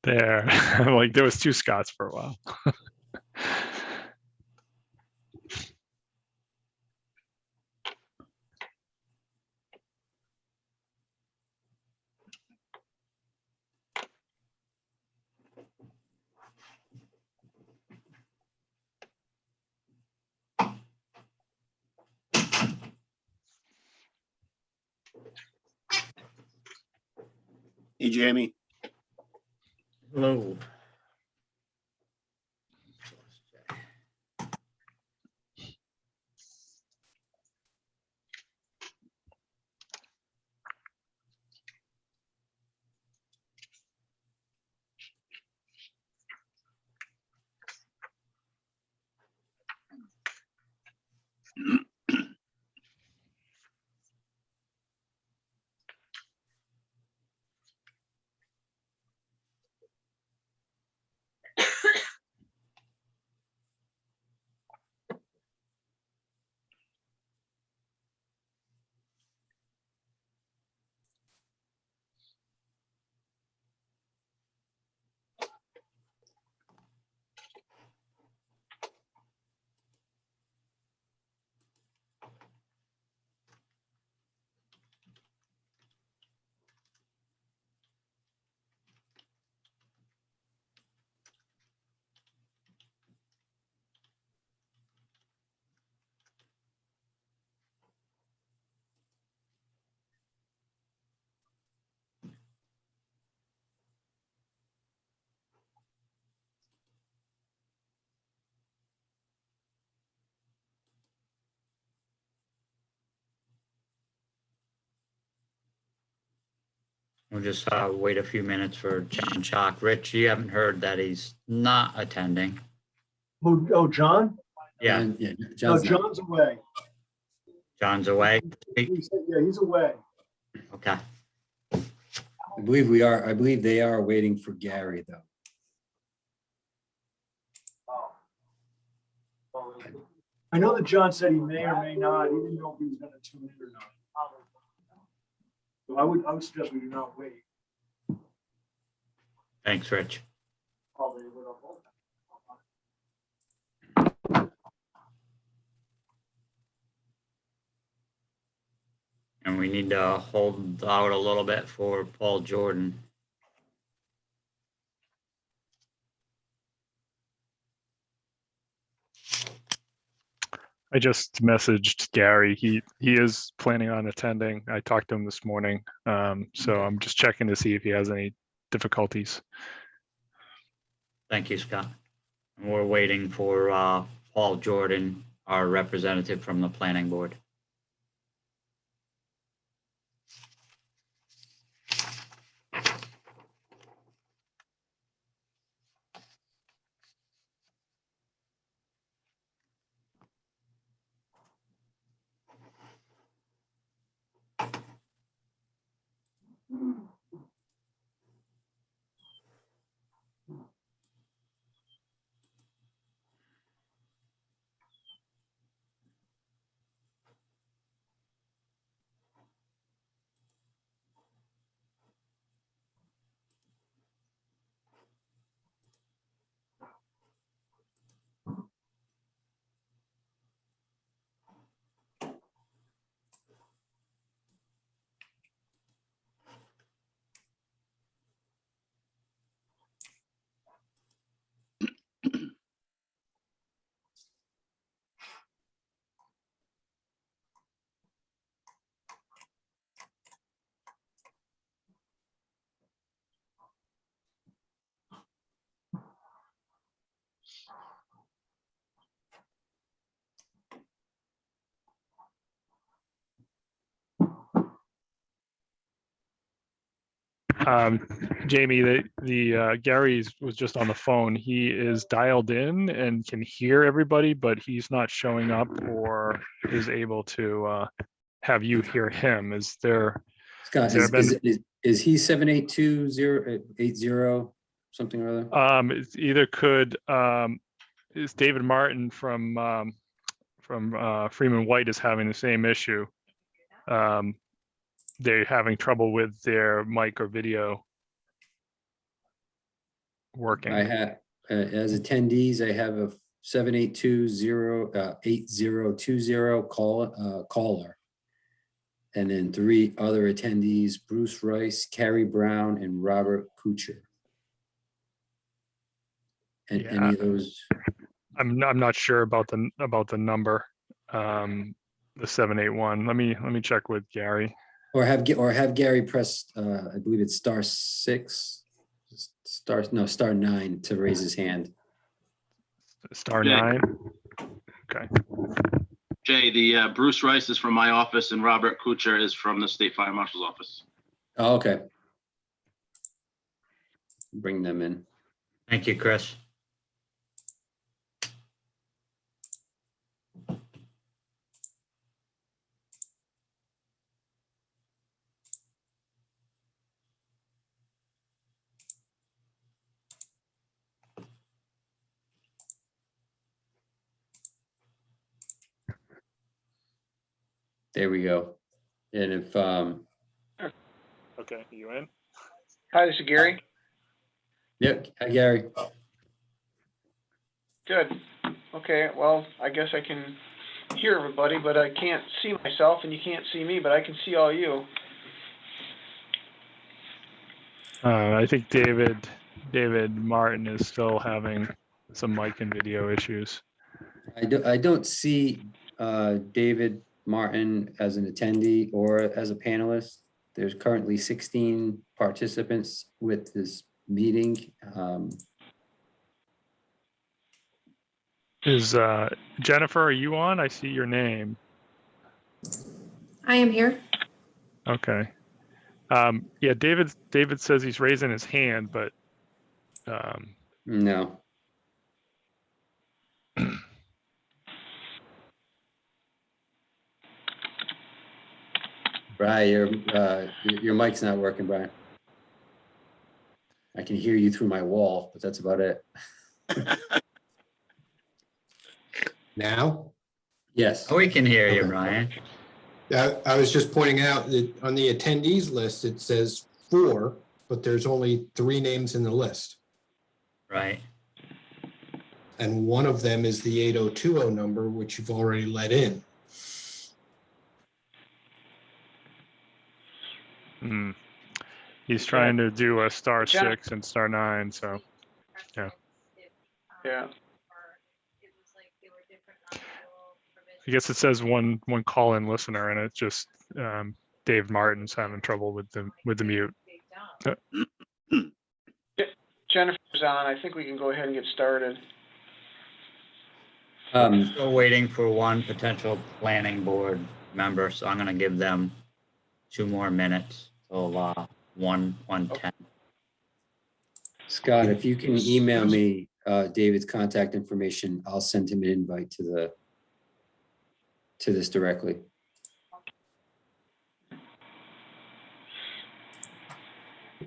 There, like there was two Scots for a while. Hey, Jamie. Hello. We'll just wait a few minutes for John Chalk. Rich, you haven't heard that he's not attending. Oh, John? Yeah, No, John's away. John's away. Yeah, he's away. Okay. I believe they are waiting for Gary, though. I know that John said he may or may not. He didn't know if he was going to tune in or not. So I would suggest we do not wait. Thanks, Rich. And we need to hold out a little bit for Paul Jordan. I just messaged Gary. He is planning on attending. I talked to him this morning. So I'm just checking to see if he has any difficulties. Thank you, Scott. And we're waiting for Paul Jordan, our representative from the planning board. Jamie, Gary's was just on the phone. He is dialed in and can hear everybody, but he's not showing up or is able to have you hear him. Is there? Scott, Has there is he 782-080 something or other? It's either could is David Martin from Freeman White is having the same issue. They're having trouble with their mic or video working. I have, as attendees, I have a 782-8020 caller. And then 3 other attendees, Bruce Rice, Carrie Brown, and Robert Kuchar. And Yeah. any of those, I'm not sure about the number, the 781. Let me check with Gary. or have Gary press, I believe it's *6, *9 to raise his hand. Star Jay. 9. Okay. Jay, the Bruce Rice is from my office and Robert Kuchar is from the State Fire Marshal's office. Oh, okay. Bring them in. Thank you, Chris. There we go. And if, Okay, you in? Hi, this is Gary. yep, hi Gary. Good. Okay, well, I guess I can hear everybody, but I can't see myself, and you can't see me, but I can see all you. I think David Martin is still having some mic and video issues. I don't see David Martin as an attendee or as a panelist. There's currently 16 participants with this meeting. Is Jennifer, are you on? I see your name. I am here. Okay. Yeah, David says he's raising his hand, but No. Brian, your mic's not working, Brian. I can hear you through my wall, but that's about it. Now? Yes. We can hear you, Okay. Brian. I was just pointing out that on the attendees list, it says 4, but there's only 3 names in the list. Right. And one of them is the 8020 number, which you've already let in. he's trying to do a star Jen- 6 and star 9. So Yeah. I guess it says one call-in listener, and it's just Dave Martin's having trouble with the mute. Jennifer's on. I think we can go ahead and get started. Still waiting for one potential planning board member, so I'm gonna give them 2 more minutes till 1:10. Scott, if you can email me David's contact information, I'll send him an invite to this directly.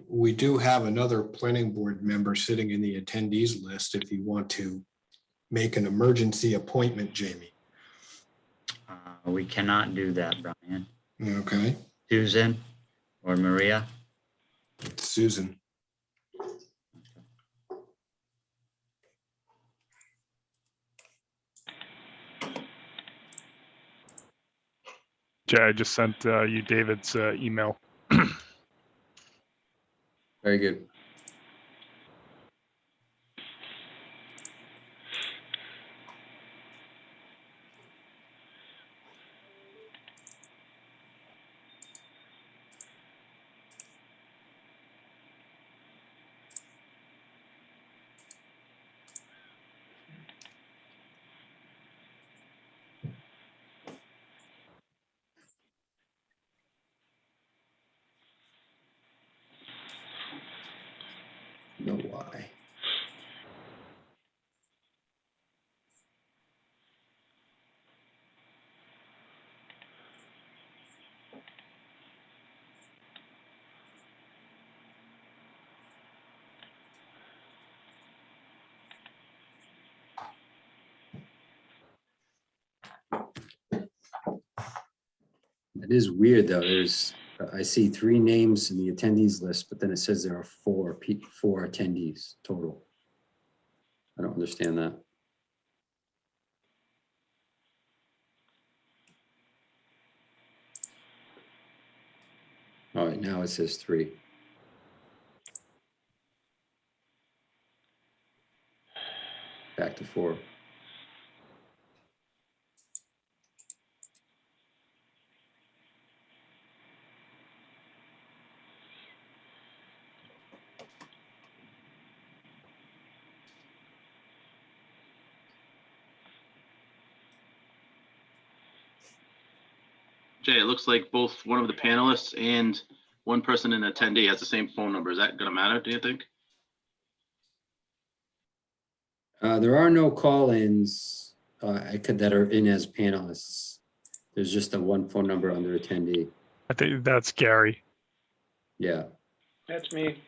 We do have another planning board member sitting in the attendees list if you want to make an emergency appointment, Jamie. We cannot do that, Brian. Okay, Susan or Maria? Susan. Jay, I just sent you David's email. Very good. why. It is weird though. I see 3 names in the attendees list, but then it says there are 4 attendees total. I don't understand that. All right, now it says 3. Back to 4. Jay, it looks like both one of the panelists and one person in attendee has the same phone number. Is that gonna matter, do you think? There are no call-ins that are in as panelists. There's just a 1 phone number under attendee. I think that's Gary. Yeah. That's me.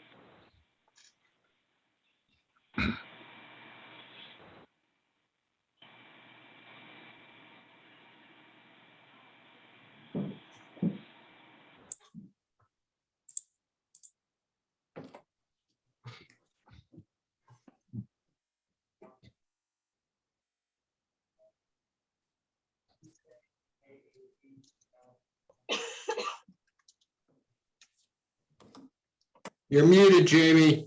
You're muted, Jamie.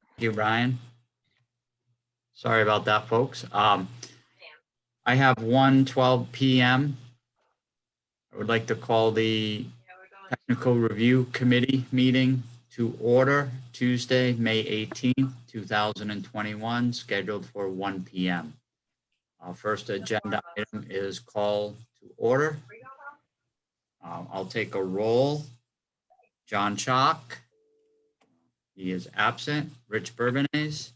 Thank you, Brian. Sorry about that, folks. I have 1:12 p.m. I would like to call the Technical Review Committee meeting to order Tuesday, May 18th, 2021, scheduled for 1 p.m. Our first agenda item is call to order. I'll take a roll. John Chalk. He is absent. Rich Bourbonnais.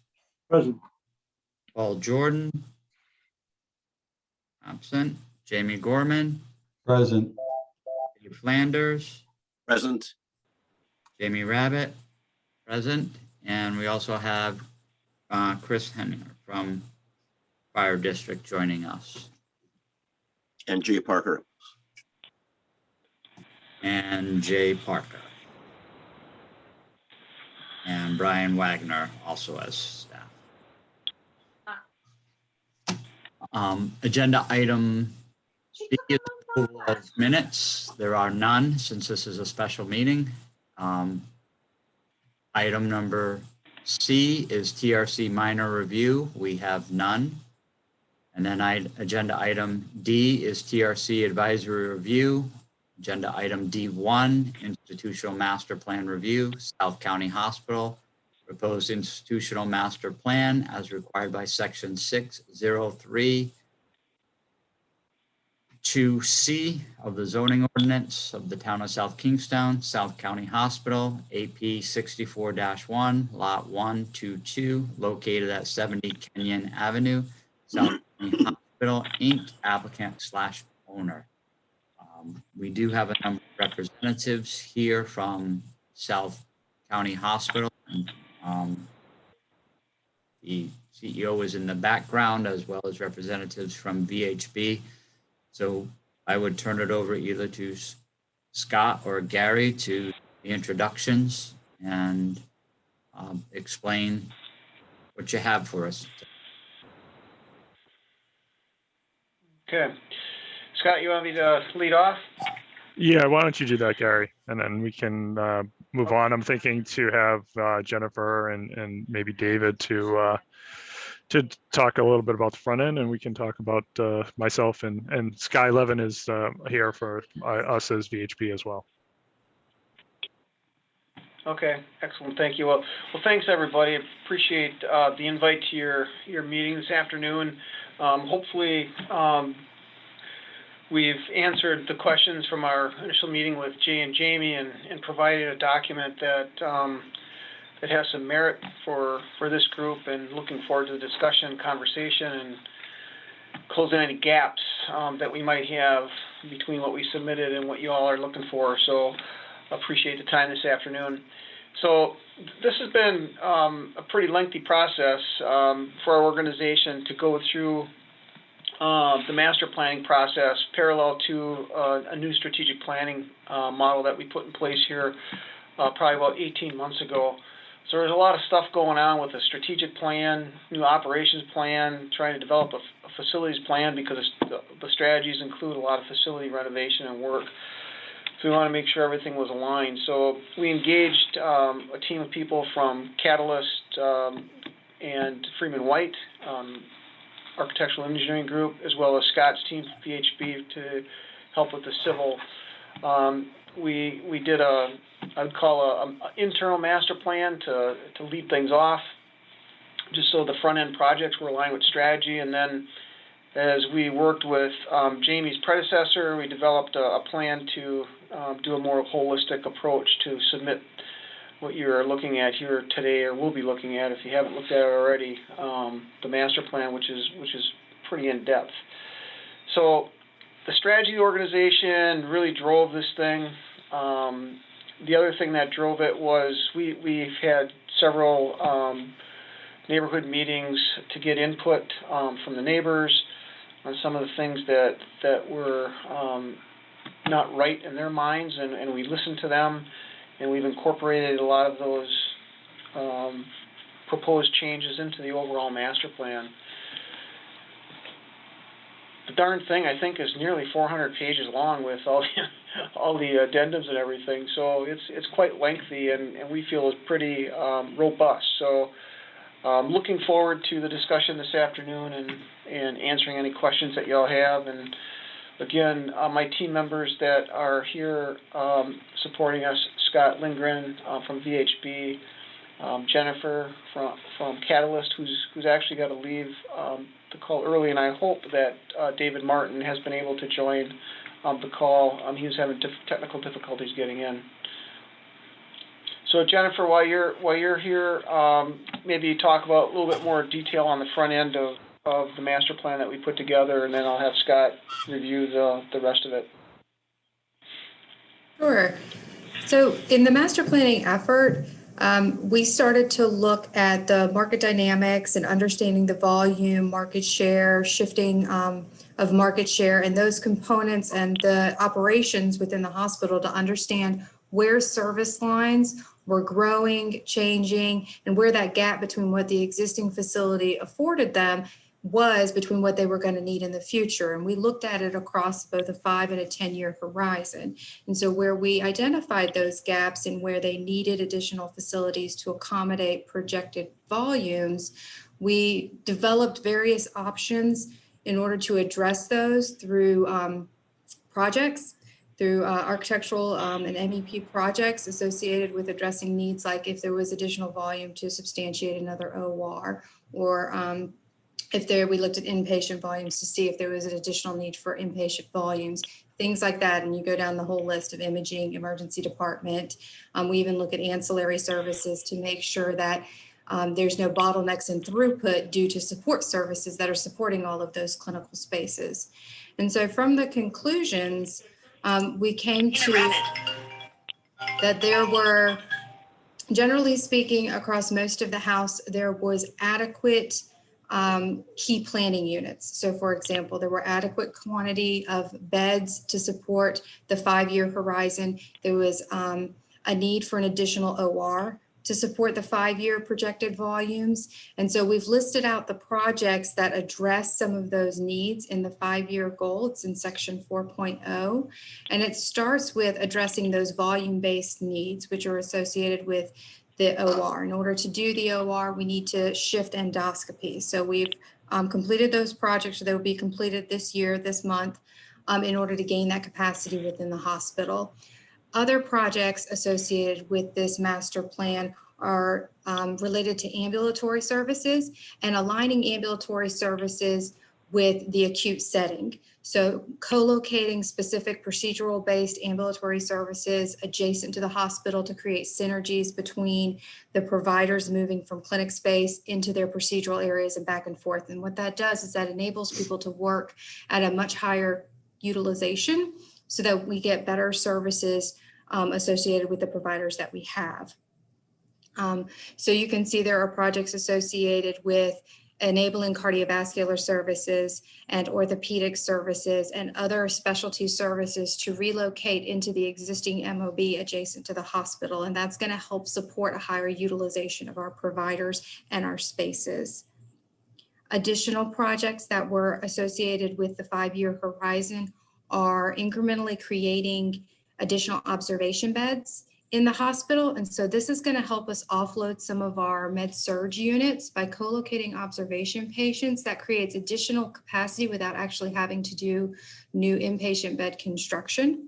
Present. Paul Jordan. Absent. Jamie Gorman. Present. Dave Flanders. Present. Jamie Rabbit. Present. And we also have Chris Henninger from Fire District joining us. And Jay Parker. And Jay Parker. And Brian Wagner also as staff. Agenda item B is approval of minutes. There are none since this is a special meeting. Item number C is TRC minor review. We have none. And then agenda item D is TRC advisory review. Agenda item D1, institutional master plan review, South County Hospital, proposed institutional master plan as required by section 603 2C of the zoning ordinance of the town of South Kingstown, South County Hospital, AP 64-1, lot 122, located at 70 Kenyon Avenue, South County Hospital, Inc., applicant/owner. We do have a number of representatives here from South County Hospital. The CEO is in the background, as well as representatives from VHB. So I would turn it over either to Scott or Gary to the introductions and explain what you have for us. Okay. Scott, you want me to lead off? Yeah, why don't you do that, Gary? And then we can move on. I'm thinking to have Jennifer and maybe David to talk a little bit about the front end, and we can talk about myself and Sky Levin is here for us as VHP as well. Okay, excellent. Thank you. Well, thanks everybody. Appreciate the invite to your meeting this afternoon. Hopefully, we've answered the questions from our initial meeting with Jay and Jamie and provided a document that that has some merit for this group, and looking forward to the discussion, conversation, and closing any gaps that we might have between what we submitted and what you all are looking for. So appreciate the time this afternoon. So this has been a pretty lengthy process for our organization to go through the master planning process parallel to a new strategic planning model that we put in place here probably about 18 months ago. So there's a lot of stuff going on with a strategic plan, new operations plan, trying to develop a facilities plan, because the strategies include a lot of facility renovation and work. So we want to make sure everything was aligned. So we engaged a team of people from Catalyst and Freeman White, Architectural Engineering Group, as well as Scott's team from PHB to help with the civil. We did I would call an internal master plan to lead things off, just so the front end projects were aligned with strategy. And then as we worked with Jamie's predecessor, we developed a plan to do a more holistic approach to submit what you're looking at here today, or will be looking at if you haven't looked at it already, the master plan, which is pretty in depth. So the strategy organization really drove this thing. The other thing that drove it was we've had several neighborhood meetings to get input from the neighbors on some of the things that were not right in their minds, and we listened to them, and we've incorporated a lot of those proposed changes into the overall master plan. The darn thing, I think, is nearly 400 pages long with all the addendums and everything. So it's quite lengthy, and we feel is pretty robust. So looking forward to the discussion this afternoon and answering any questions that y'all have. And again, my team members that are here supporting us: Scott Lindgren from VHB, Jennifer from Catalyst, who's actually got to leave the call early, and I hope that David Martin has been able to join the call. He was having technical difficulties getting in. So Jennifer, while you're here, maybe talk about a little bit more detail on the front end of the master plan that we put together, and then I'll have Scott review the rest of it. Sure. So in the master planning effort, we started to look at the market dynamics and understanding the volume, market share, shifting of market share, and those components and the operations within the hospital to understand where service lines were growing, changing, and where that gap between what the existing facility afforded them was between what they were going to need in the future. And we looked at it across both a 5 and a 10-year horizon. And so where we identified those gaps and where they needed additional facilities to accommodate projected volumes, we developed various options in order to address those through projects, through architectural and MEP projects associated with addressing needs, like if there was additional volume to substantiate another OR, or we looked at inpatient volumes to see if there was an additional need for inpatient volumes, things like that. And you go down the whole list of imaging, emergency department. We even look at ancillary services to make sure that there's no bottlenecks in throughput due to support services that are supporting all of those clinical spaces. And so from the conclusions, we came to that there were, generally speaking, across most of the house, there was adequate key planning units. So for example, there were adequate quantity of beds to support the 5-year horizon. There was a need for an additional OR to support the 5-year projected volumes. And so we've listed out the projects that address some of those needs in the 5-year goal. It's in section 4.0. And it starts with addressing those volume-based needs, which are associated with the OR. In order to do the OR, we need to shift endoscopy. So we've completed those projects. They will be completed this year, this month, in order to gain that capacity within the hospital. Other projects associated with this master plan are related to ambulatory services and aligning ambulatory services with the acute setting. So co-locating specific procedural-based ambulatory services adjacent to the hospital to create synergies between the providers moving from clinic space into their procedural areas and back and forth. And what that does is that enables people to work at a much higher utilization so that we get better services associated with the providers that we have. So you can see there are projects associated with enabling cardiovascular services and orthopedic services and other specialty services to relocate into the existing MOB adjacent to the hospital. And that's going to help support a higher utilization of our providers and our spaces. Additional projects that were associated with the 5-year horizon are incrementally creating additional observation beds in the hospital. And so this is going to help us offload some of our med-surg units by co-locating observation patients. That creates additional capacity without actually having to do new inpatient bed construction.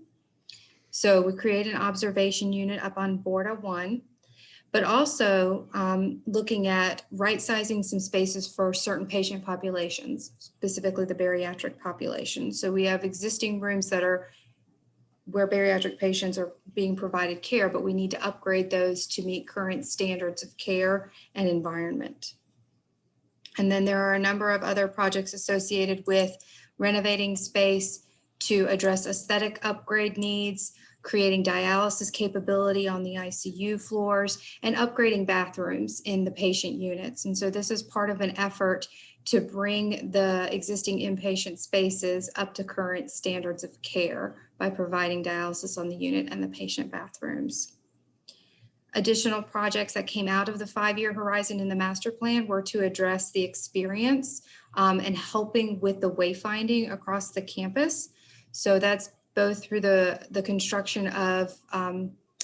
So we create an observation unit up on Borda 1, but also looking at right-sizing some spaces for certain patient populations, specifically the bariatric population. So we have existing rooms that are where bariatric patients are being provided care, but we need to upgrade those to meet current standards of care and environment. And then there are a number of other projects associated with renovating space to address aesthetic upgrade needs, creating dialysis capability on the ICU floors, and upgrading bathrooms in the patient units. And so this is part of an effort to bring the existing inpatient spaces up to current standards of care by providing dialysis on the unit and the patient bathrooms. Additional projects that came out of the 5-year horizon in the master plan were to address the experience and helping with the wayfinding across the campus. So that's both through the construction of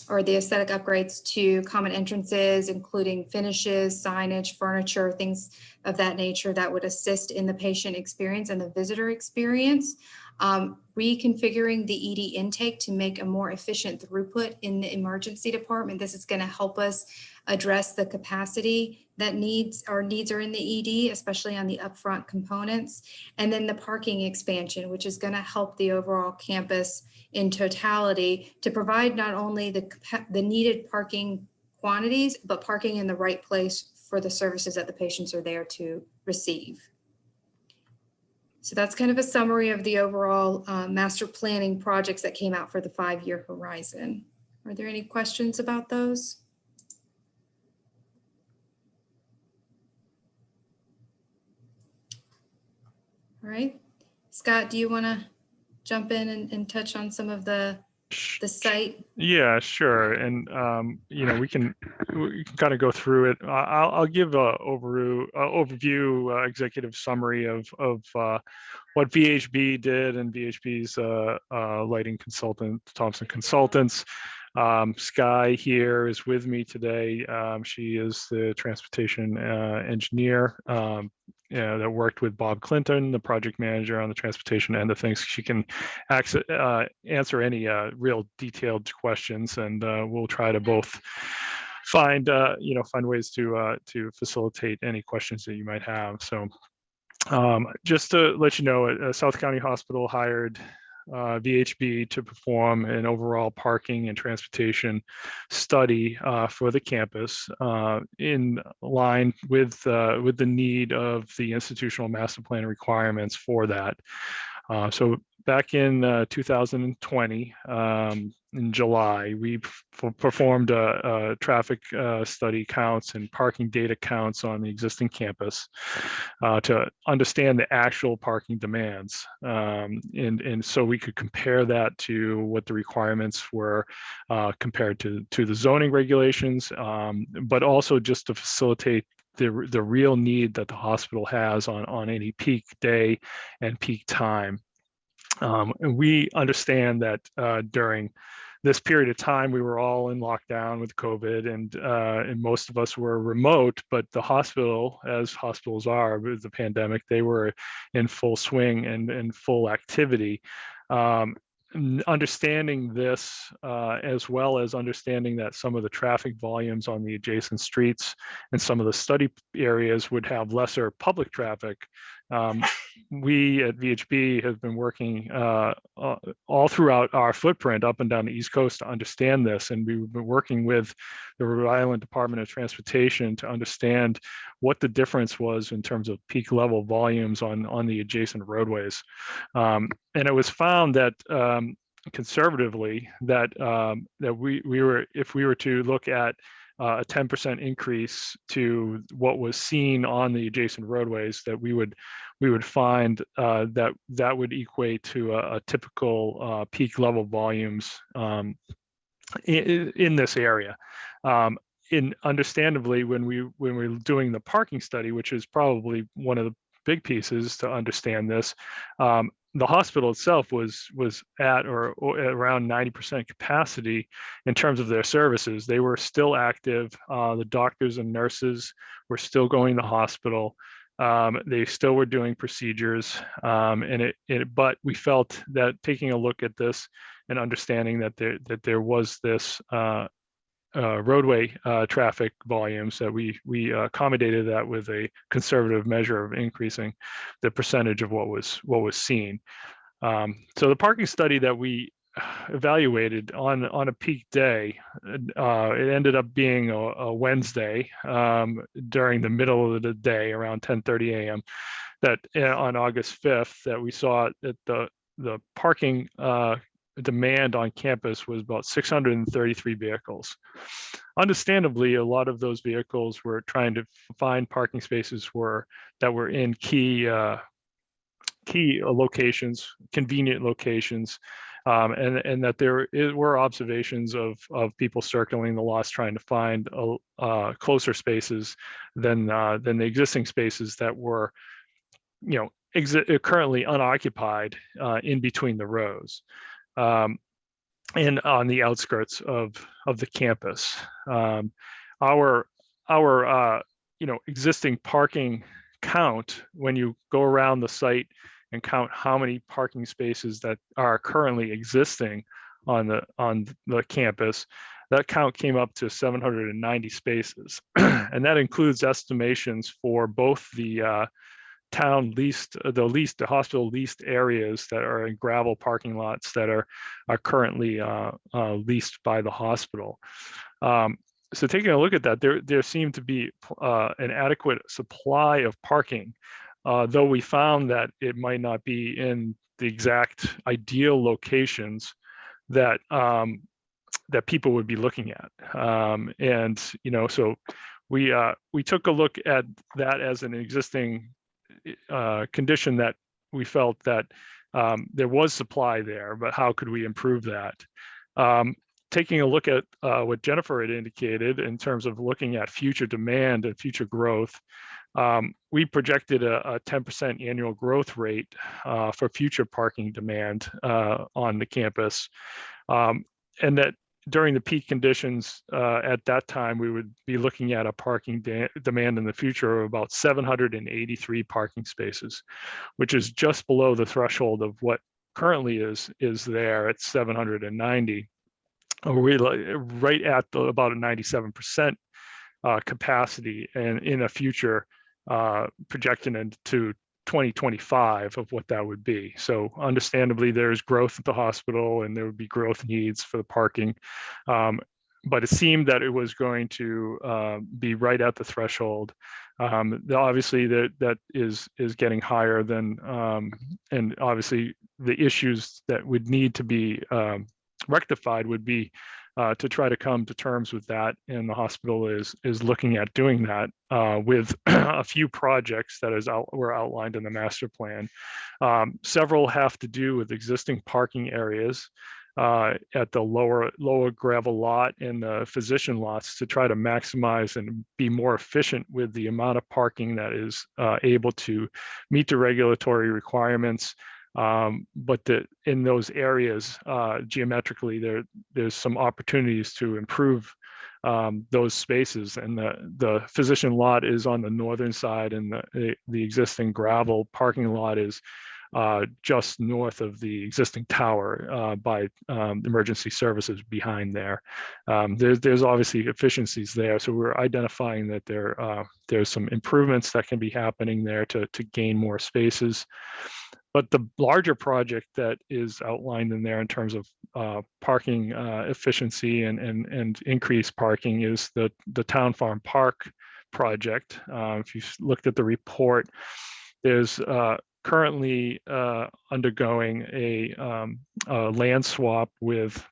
or the aesthetic upgrades to common entrances, including finishes, signage, furniture, things of that nature that would assist in the patient experience and the visitor experience. Reconfiguring the ED intake to make a more efficient throughput in the emergency department. This is going to help us address the capacity that needs are in the ED, especially on the upfront components. And then the parking expansion, which is going to help the overall campus in totality to provide not only the needed parking quantities, but parking in the right place for the services that the patients are there to receive. So that's kind of a summary of the overall master planning projects that came out for the 5-year horizon. Are there any questions about those? All right. Scott, do you want to jump in and touch on some of the site? Yeah, sure. And we can kind of go through it. I'll give a overview executive summary of what VHB did and VHB's lighting consultant, Thompson Consultants. Sky here is with me today. She is the transportation engineer that worked with Bob Clinton, the project manager on the transportation end of things. She can answer any real detailed questions, and we'll try to both find ways to facilitate any questions that you might have. So just to let you know, South County Hospital hired VHB to perform an overall parking and transportation study for the campus in line with the need of the institutional master plan requirements for that. So back in 2020, in July, we performed a traffic study counts and parking data counts on the existing campus to understand the actual parking demands. And so we could compare that to what the requirements were compared to the zoning regulations, but also just to facilitate the real need that the hospital has on any peak day and peak time. And we understand that during this period of time, we were all in lockdown with COVID, and most of us were remote, but the hospital, as hospitals are with the pandemic, they were in full swing and in full activity. Understanding this, as well as understanding that some of the traffic volumes on the adjacent streets and some of the study areas would have lesser public traffic We at VHB have been working all throughout our footprint up and down the East Coast to understand this. And we've been working with the Rhode Island Department of Transportation to understand what the difference was in terms of peak level volumes on the adjacent roadways. And it was found that conservatively that if we were to look at a 10% increase to what was seen on the adjacent roadways, that we would find that would equate to a typical peak level volumes in this area. Understandably, when we were doing the parking study, which is probably one of the big pieces to understand this, the hospital itself was at or around 90% capacity in terms of their services. They were still active. The doctors and nurses were still going to the hospital. They still were doing procedures, but we felt that taking a look at this and understanding that there was this roadway traffic volumes, that we accommodated that with a conservative measure of increasing the percentage of what was seen. So the parking study that we evaluated on a peak day, it ended up being a Wednesday during the middle of the day, around 10:30 a.m. That on August 5th, that we saw that the parking demand on campus was about 633 vehicles. Understandably, a lot of those vehicles were trying to find parking spaces that were in key locations, convenient locations, and that there were observations of people circling the lots trying to find closer spaces than the existing spaces that were, currently unoccupied in between the rows. And on the outskirts of the campus. Our existing parking count, when you go around the site and count how many parking spaces that are currently existing on the campus, that count came up to 790 spaces. And that includes estimations for both the the hospital leased areas that are in gravel parking lots that are currently leased by the hospital. So taking a look at that, there seemed to be an adequate supply of parking, though we found that it might not be in the exact ideal locations that that people would be looking at. And so we took a look at that as an existing condition, that we felt that there was supply there, but how could we improve that? Taking a look at what Jennifer had indicated in terms of looking at future demand and future growth, we projected a 10% annual growth rate for future parking demand on the campus, and that during the peak conditions at that time, we would be looking at a parking demand in the future of about 783 parking spaces, which is just below the threshold of what currently is there at 790. We're right at about a 97% capacity, and in a future projection into 2025 of what that would be. So understandably, there's growth at the hospital and there would be growth needs for the parking. But it seemed that it was going to be right at the threshold. Obviously, that is getting higher than, and obviously the issues that would need to be rectified would be to try to come to terms with that, and the hospital is looking at doing that with a few projects that were outlined in the master plan. Several have to do with existing parking areas at the lower gravel lot and the physician lots to try to maximize and be more efficient with the amount of parking that is able to meet the regulatory requirements. But in those areas, geometrically, there's some opportunities to improve those spaces. And the physician lot is on the northern side, and the existing gravel parking lot is just north of the existing tower by emergency services behind there. There's obviously efficiencies there, so we're identifying that there's some improvements that can be happening there to gain more spaces. But the larger project that is outlined in there in terms of parking efficiency and increased parking is the Town Farm Park project. If you've looked at the report, there's currently undergoing a land swap with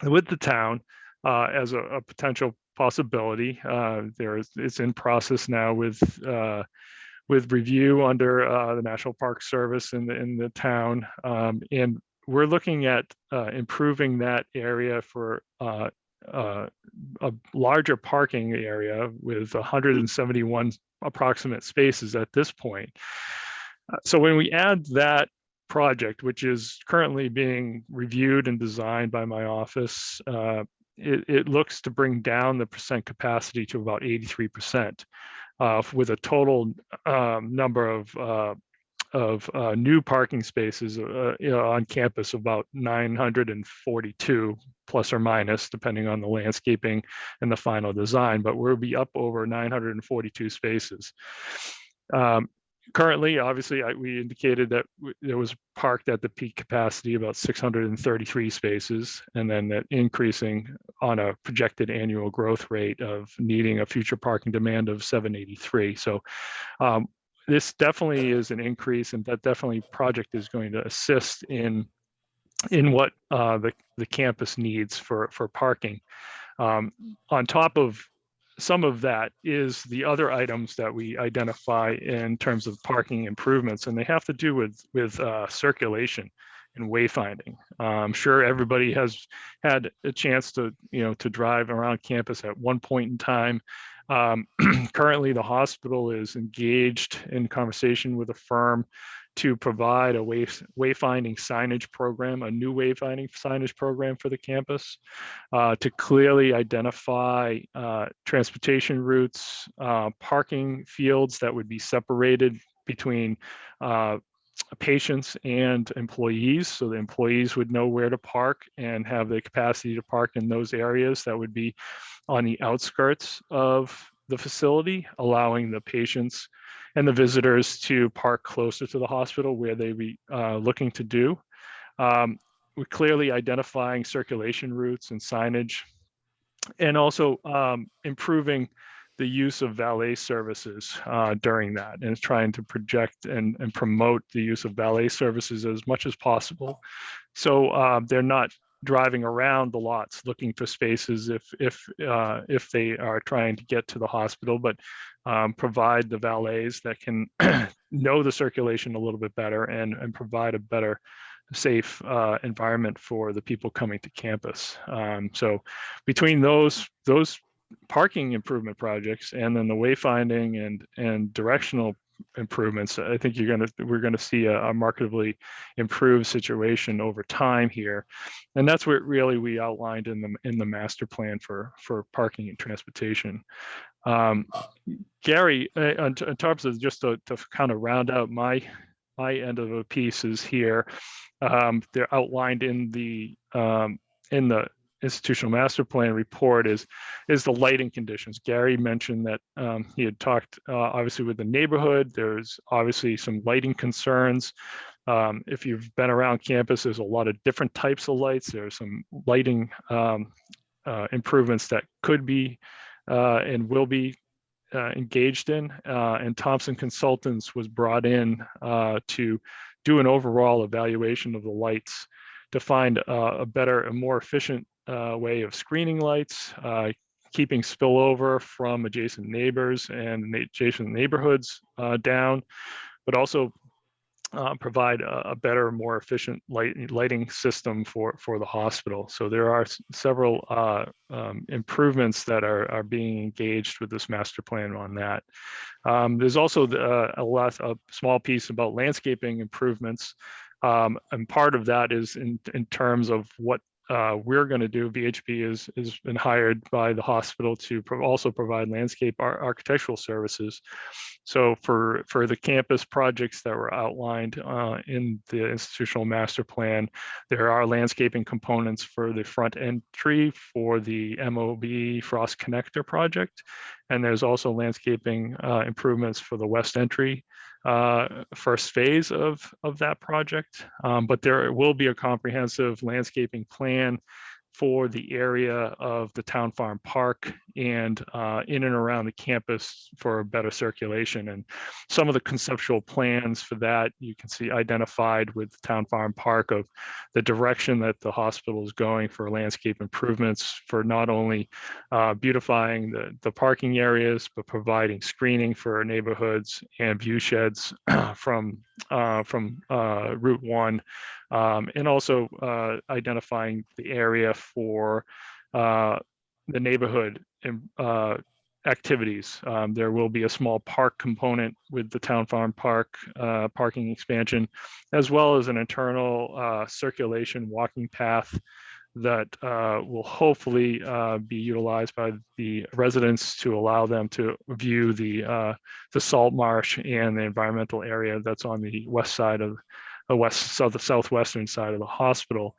the town as a potential possibility. It's in process now with review under the National Park Service in the town, and we're looking at improving that area for a larger parking area with 171 approximate spaces at this point. So when we add that project, which is currently being reviewed and designed by my office, it looks to bring down the percent capacity to about 83%, with a total number of new parking spaces on campus, about 942 plus or minus, depending on the landscaping and the final design, but we'll be up over 942 spaces. Currently, obviously, we indicated that there was parked at the peak capacity about 633 spaces, and then that increasing on a projected annual growth rate of needing a future parking demand of 783. So this definitely is an increase, and that definitely project is going to assist in what the campus needs for parking. On top of some of that is the other items that we identify in terms of parking improvements, and they have to do with circulation and wayfinding. I'm sure everybody has had a chance to drive around campus at one point in time. Currently, the hospital is engaged in conversation with a firm to provide a wayfinding signage program, a new wayfinding signage program for the campus, to clearly identify transportation routes, parking fields that would be separated between patients and employees, so the employees would know where to park and have the capacity to park in those areas that would be on the outskirts of the facility, allowing the patients and the visitors to park closer to the hospital where they be looking to do. We're clearly identifying circulation routes and signage, and also improving the use of valet services during that, and trying to project and promote the use of valet services as much as possible. So they're not driving around the lots looking for spaces if they are trying to get to the hospital, but provide the valets that can know the circulation a little bit better and provide a better, safe environment for the people coming to campus. So between those parking improvement projects and then the wayfinding and directional improvements, I think we're gonna see a markedly improved situation over time here, and that's what really we outlined in the master plan for parking and transportation. Gary, in terms of just to kind of round out my end of the pieces here, they're outlined in the institutional master plan report is the lighting conditions. Gary mentioned that he had talked obviously with the neighborhood. There's obviously some lighting concerns. If you've been around campus, there's a lot of different types of lights. There's some lighting improvements that could be and will be engaged in, and Thompson Consultants was brought in to do an overall evaluation of the lights to find a better and more efficient way of screening lights, keeping spillover from adjacent neighbors and adjacent neighborhoods down, but also provide a better, more efficient lighting system for the hospital. So there are several improvements that are being engaged with this master plan on that. There's also a small piece about landscaping improvements. And part of that is in terms of what we're going to do, VHB is been hired by the hospital to also provide landscape architectural services. So for the campus projects that were outlined in the institutional master plan, there are landscaping components for the front entry for the MOB Frost Connector project. And there's also landscaping improvements for the west entry first phase of that project. But there will be a comprehensive landscaping plan for the area of the Town Farm Park and in and around the campus for better circulation. And some of the conceptual plans for that you can see identified with Town Farm Park of the direction that the hospital is going for landscape improvements for not only beautifying the parking areas, but providing screening for neighborhoods and view sheds from Route 1. And also identifying the area for the neighborhood activities. There will be a small park component with the Town Farm Park parking expansion, as well as an internal circulation walking path that will hopefully be utilized by the residents to allow them to view the salt marsh and the environmental area that's on the west side of the southwestern side of the hospital.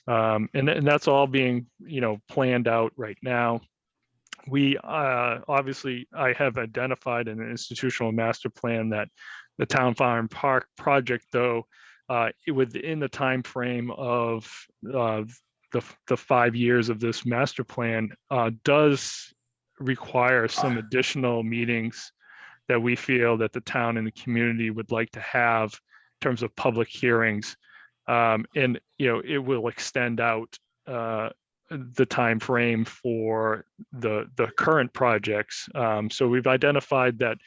And that's all being, planned out right now. We obviously, I have identified in an institutional master plan that the Town Farm Park project, though, within the time frame of the 5 years of this master plan, does require some additional meetings that we feel that the town and the community would like to have in terms of public hearings. And it will extend out the time frame for the current projects. So we've identified that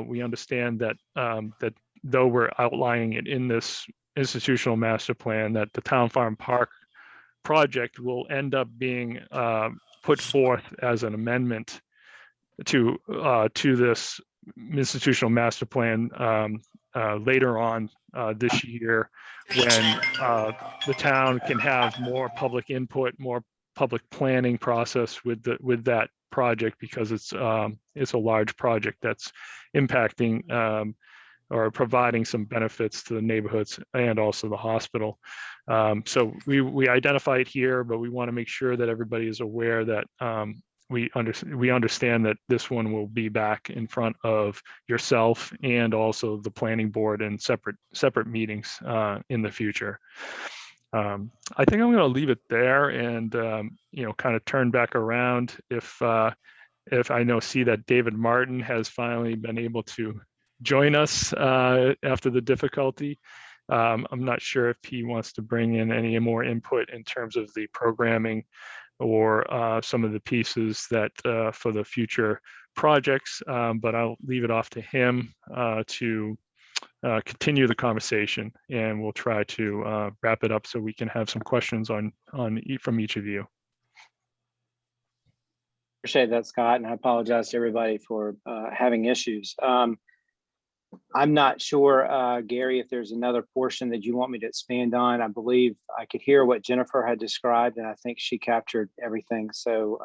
we understand that that though we're outlining it in this institutional master plan, that the Town Farm Park project will end up being put forth as an amendment to this institutional master plan later on this year, when the town can have more public input, more public planning process with that project, because it's a large project that's impacting or providing some benefits to the neighborhoods and also the hospital. So we identify it here, but we want to make sure that everybody is aware that we understand that this one will be back in front of yourself and also the planning board in separate meetings in the future. I think I'm going to leave it there and kind of turn back around if I see that David Martin has finally been able to join us after the difficulty. I'm not sure if he wants to bring in any more input in terms of the programming or some of the pieces that for the future projects, but I'll leave it off to him to continue the conversation, and we'll try to wrap it up so we can have some questions from each of you. Appreciate that, Scott, and I apologize to everybody for having issues. I'm not sure, Gary, if there's another portion that you want me to expand on. I believe I could hear what Jennifer had described, and I think she captured everything. So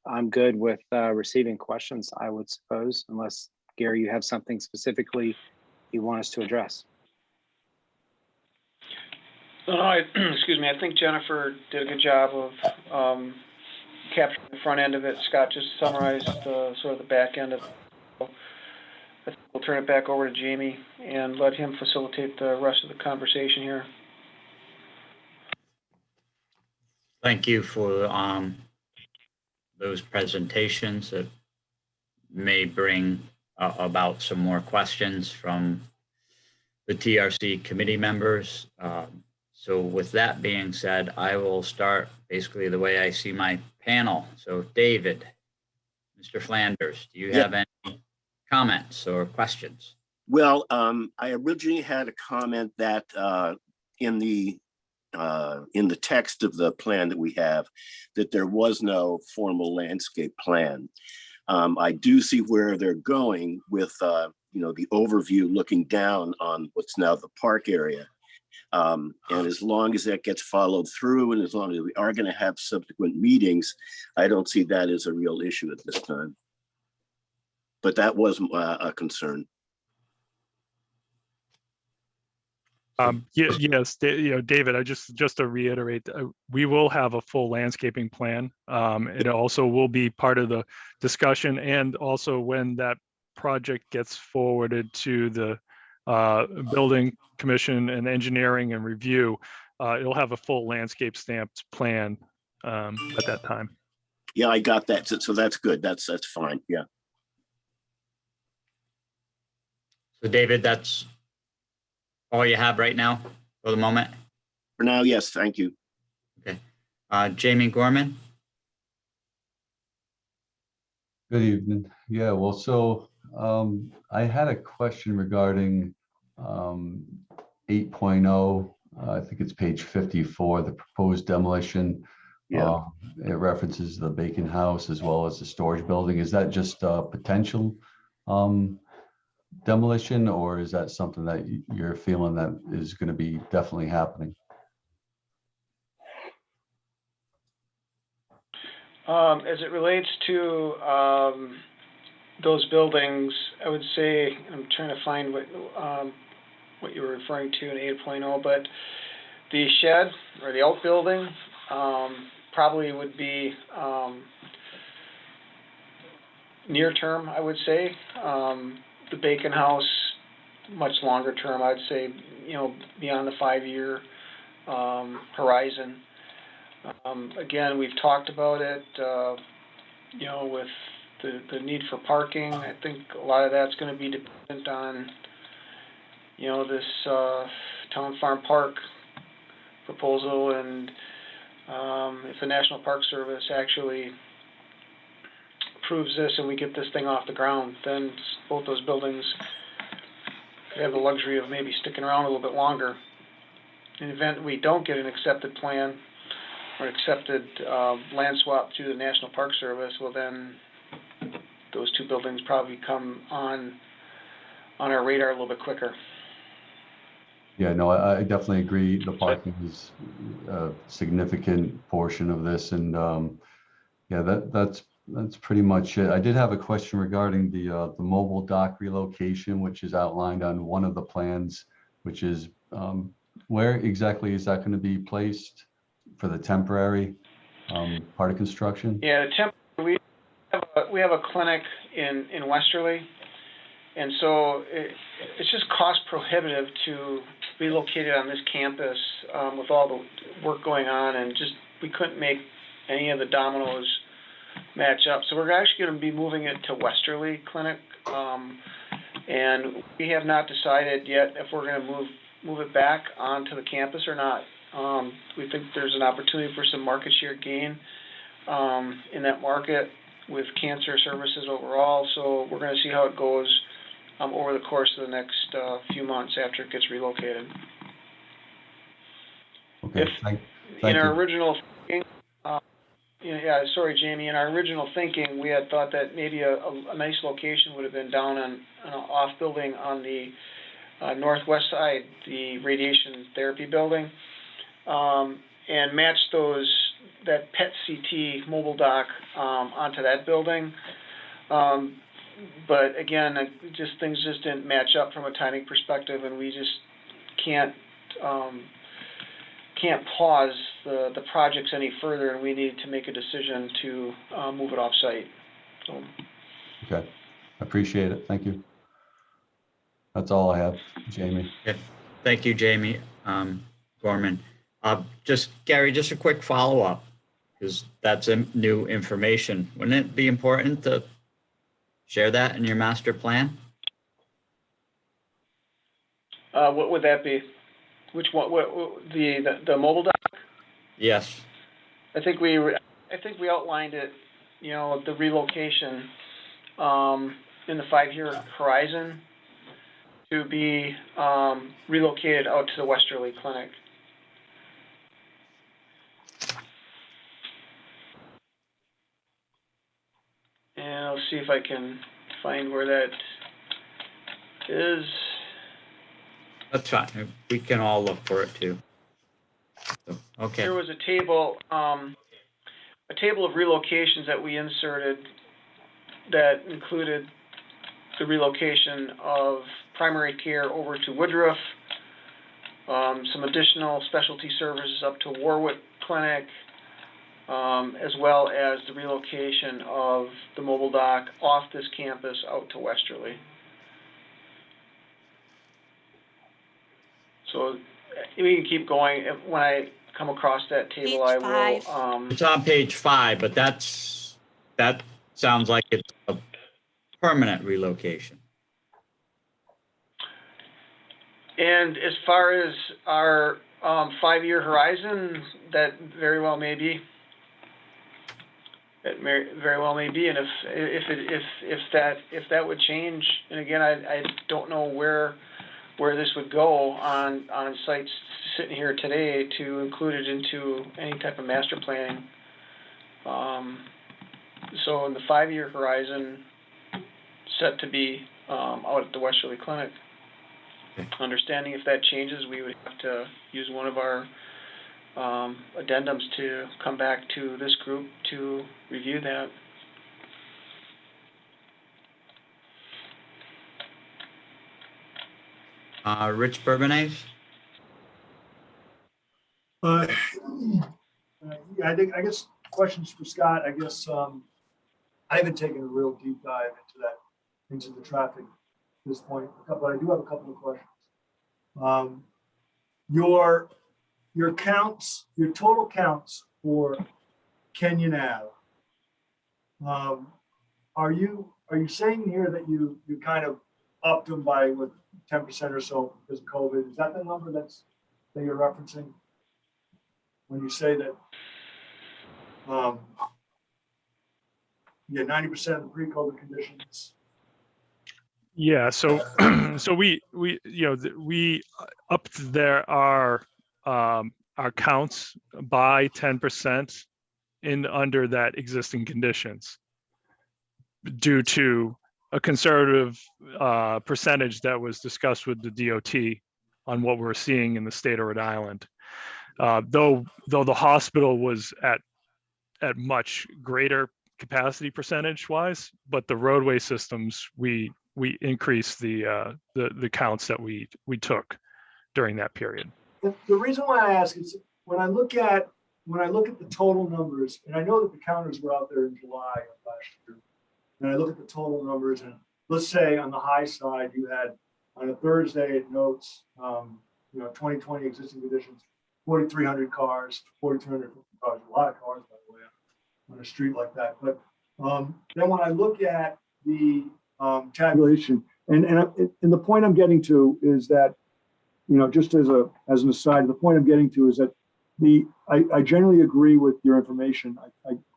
I'm good with receiving questions, I would suppose, unless, Gary, you have something specifically you want us to address. Excuse me, I think Jennifer did a good job of capturing the front end of it. Scott just summarized sort of the back end of it. I think we'll turn it back over to Jamie and let him facilitate the rest of the conversation here. Thank you for those presentations that may bring about some more questions from the TRC committee members. So with that being said, I will start basically the way I see my panel. So David, Mr. Flanders, do you have any comments or questions? Well, I originally had a comment that in the text of the plan that we have, that there was no formal landscape plan. I do see where they're going with the overview looking down on what's now the park area. And as long as that gets followed through, and as long as we are going to have subsequent meetings, I don't see that as a real issue at this time. But that was a concern. Yes, David, just to reiterate, we will have a full landscaping plan. It also will be part of the discussion, and also when that project gets forwarded to the building commission and engineering and review, it'll have a full landscape stamped plan at that time. Yeah, I got that. So that's good. That's fine. Yeah. So David, that's all you have right now for the moment? For now, yes, thank you. Okay. Jamie Gorman? Good evening. Yeah, well, so I had a question regarding 8.0. I think it's page 54, the proposed demolition. Yeah. It references the Bacon House as well as the storage building. Is that just a potential demolition, or is that something that you're feeling that is going to be definitely happening? As it relates to those buildings, I would say, I'm trying to find what you were referring to in 8.0, but the shed or the outbuilding probably would be near term, I would say. The Bacon House, much longer term, I'd say, beyond the 5-year horizon. Again, we've talked about it, with the need for parking. I think a lot of that's going to be dependent on, this Town Farm Park proposal, and if the National Park Service actually approves this and we get this thing off the ground, then both those buildings could have the luxury of maybe sticking around a little bit longer. In the event we don't get an accepted plan or accepted land swap through the National Park Service, well then those two buildings probably come on our radar a little bit quicker. Yeah, no, I definitely agree. The parking is a significant portion of this, and yeah, that's pretty much it. I did have a question regarding the mobile dock relocation, which is outlined on one of the plans, which is where exactly is that going to be placed for the temporary part of construction? Yeah, we have a clinic in Westerly, and so it's just cost prohibitive to relocate it on this campus with all the work going on, and just we couldn't make any of the dominoes match up. So we're actually going to be moving it to Westerly Clinic, and we have not decided yet if we're going to move it back onto the campus or not. We think there's an opportunity for some market share gain in that market with cancer services overall. So we're going to see how it goes over the course of the next few months after it gets relocated. Okay, thank in our you. original thinking, sorry, Jamie. In our original thinking, we had thought that maybe a nice location would have been down on an off building on the northwest side, the radiation therapy building, and match that PET CT mobile dock onto that building. But again, things just didn't match up from a timing perspective, and we just can't pause the projects any further, and we need to make a decision to move it off site. So. Okay, appreciate it. Thank you. That's all I have, Jamie. Okay. Thank you, Jamie Gorman. Gary, just a quick follow-up, because that's new information. Wouldn't it be important to share that in your master plan? What would that be? Which one? The mobile dock? Yes. I think we outlined it. The relocation in the 5-year horizon to be relocated out to the Westerly Clinic. And I'll see if I can find where that is. That's fine. We can all look for it too. So, okay. There was a table of relocations that we inserted that included the relocation of primary care over to Woodruff, some additional specialty services up to Warwick Clinic, as well as the relocation of the mobile dock off this campus out to Westerly. So we can keep going. When I come across that table, I will. It's on page 5, but that sounds like it's a permanent relocation. And as far as our 5-year horizon, that very well may be. It very well may be, and if that would change, and again, I don't know where this would go on sites sitting here today to include it into any type of master planning. So in the 5-year horizon, set to be out at the Westerly Clinic. Okay. Understanding if that changes, we would have to use one of our addendums to come back to this group to review that. Rich Bourbonnais? I guess questions for Scott. I guess I haven't taken a real deep dive into the traffic at this point, but I do have a couple of questions. Your counts, your total counts for Kenyon Ave. Are you saying here that you kind of upped them by what 10% or so because of COVID? Is that the number that you're referencing when you say that? 90% of the pre-COVID conditions. Yeah, so so we upped our counts by 10% in under that existing conditions due to a conservative percentage that was discussed with the DOT on what we're seeing in the state of Rhode Island. Though the hospital was at much greater capacity percentage wise, but the roadway systems we increased the counts that we took during that period. The reason why I ask is when I look at the total numbers, and I know that the counters were out there in July of last year, and I look at the total numbers, and let's say on the high side you had on a Thursday it notes 2020 existing conditions, 4,300 cars, 4,350 cars, a lot of cars by the way on a street like that. But then when I look at the tabulation, and the point I'm getting to is that, just as an aside, the point I'm getting to is that I generally agree with your information.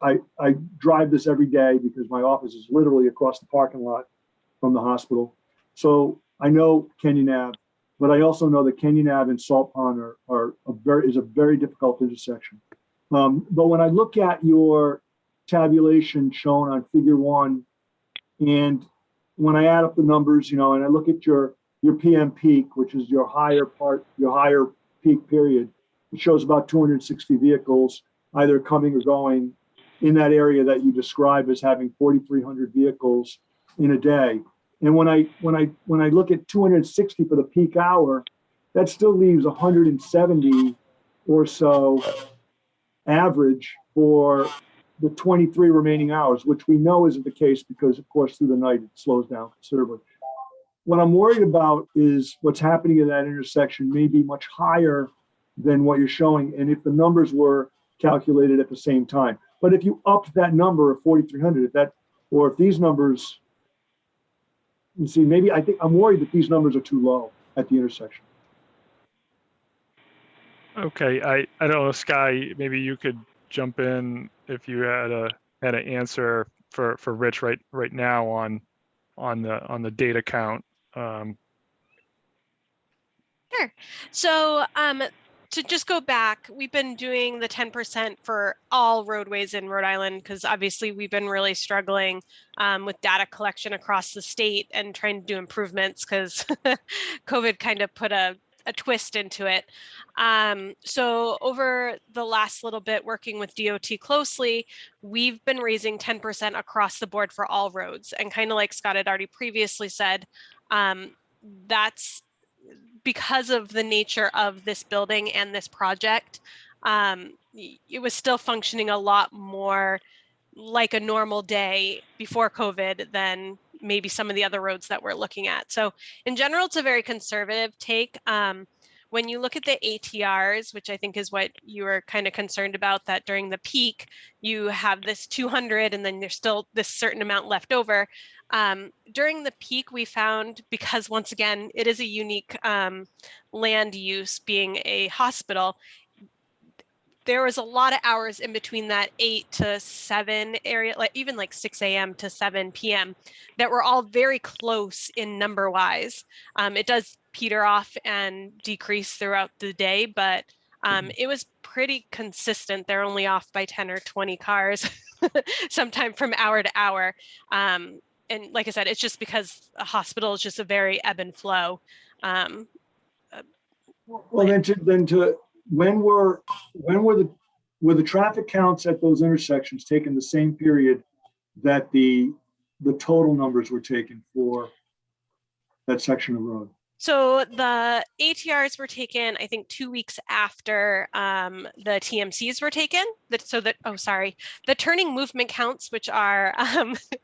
I drive this every day because my office is literally across the parking lot from the hospital. So I know Kenyon Ave, but I also know that Kenyon Ave and Salt Pond is a very difficult intersection. But when I look at your tabulation shown on figure 1, and when I add up the numbers, and I look at your PM peak, which is your higher peak period, it shows about 260 vehicles either coming or going in that area that you describe as having 4,300 vehicles in a day. And when I look at 260 for the peak hour, that still leaves 170 or so average for the 23 remaining hours, which we know isn't the case because, of course, through the night it slows down considerably. What I'm worried about is what's happening in that intersection may be much higher than what you're showing, and if the numbers were calculated at the same time. But if you upped that number of 4,300, or if these numbers, you see, I'm worried that these numbers are too low at the intersection. Okay, I don't know, Sky, maybe you could jump in if you had an answer for Rich right now on the data count. Sure. So to just go back, we've been doing the 10% for all roadways in Rhode Island because obviously we've been really struggling with data collection across the state and trying to do improvements because COVID kind of put a a twist into it. So over the last little bit, working with DOT closely, we've been raising 10% across the board for all roads. And kind of like Scott had already previously said, that's because of the nature of this building and this project. It was still functioning a lot more like a normal day before COVID than maybe some of the other roads that we're looking at. So in general, it's a very conservative take. When you look at the ATRs, which I think is what you were kind of concerned about, that during the peak, you have this 200 and then there's still this certain amount left over. During the peak, we found, because once again, it is a unique land use being a hospital, there was a lot of hours in between that 8 to 7 area, like even like 6 a.m. to 7 p.m. that were all very close in number wise. It does peter off and decrease throughout the day, but it was pretty consistent. They're only off by 10 or 20 cars sometime from hour to hour. And like I said, it's just because a hospital is just a very ebb and flow. Well, when were the traffic counts at those intersections taken the same period that the total numbers were taken for that section of road? So the ATRs were taken, I think, 2 weeks after the TMCs were taken. The turning movement counts, which are,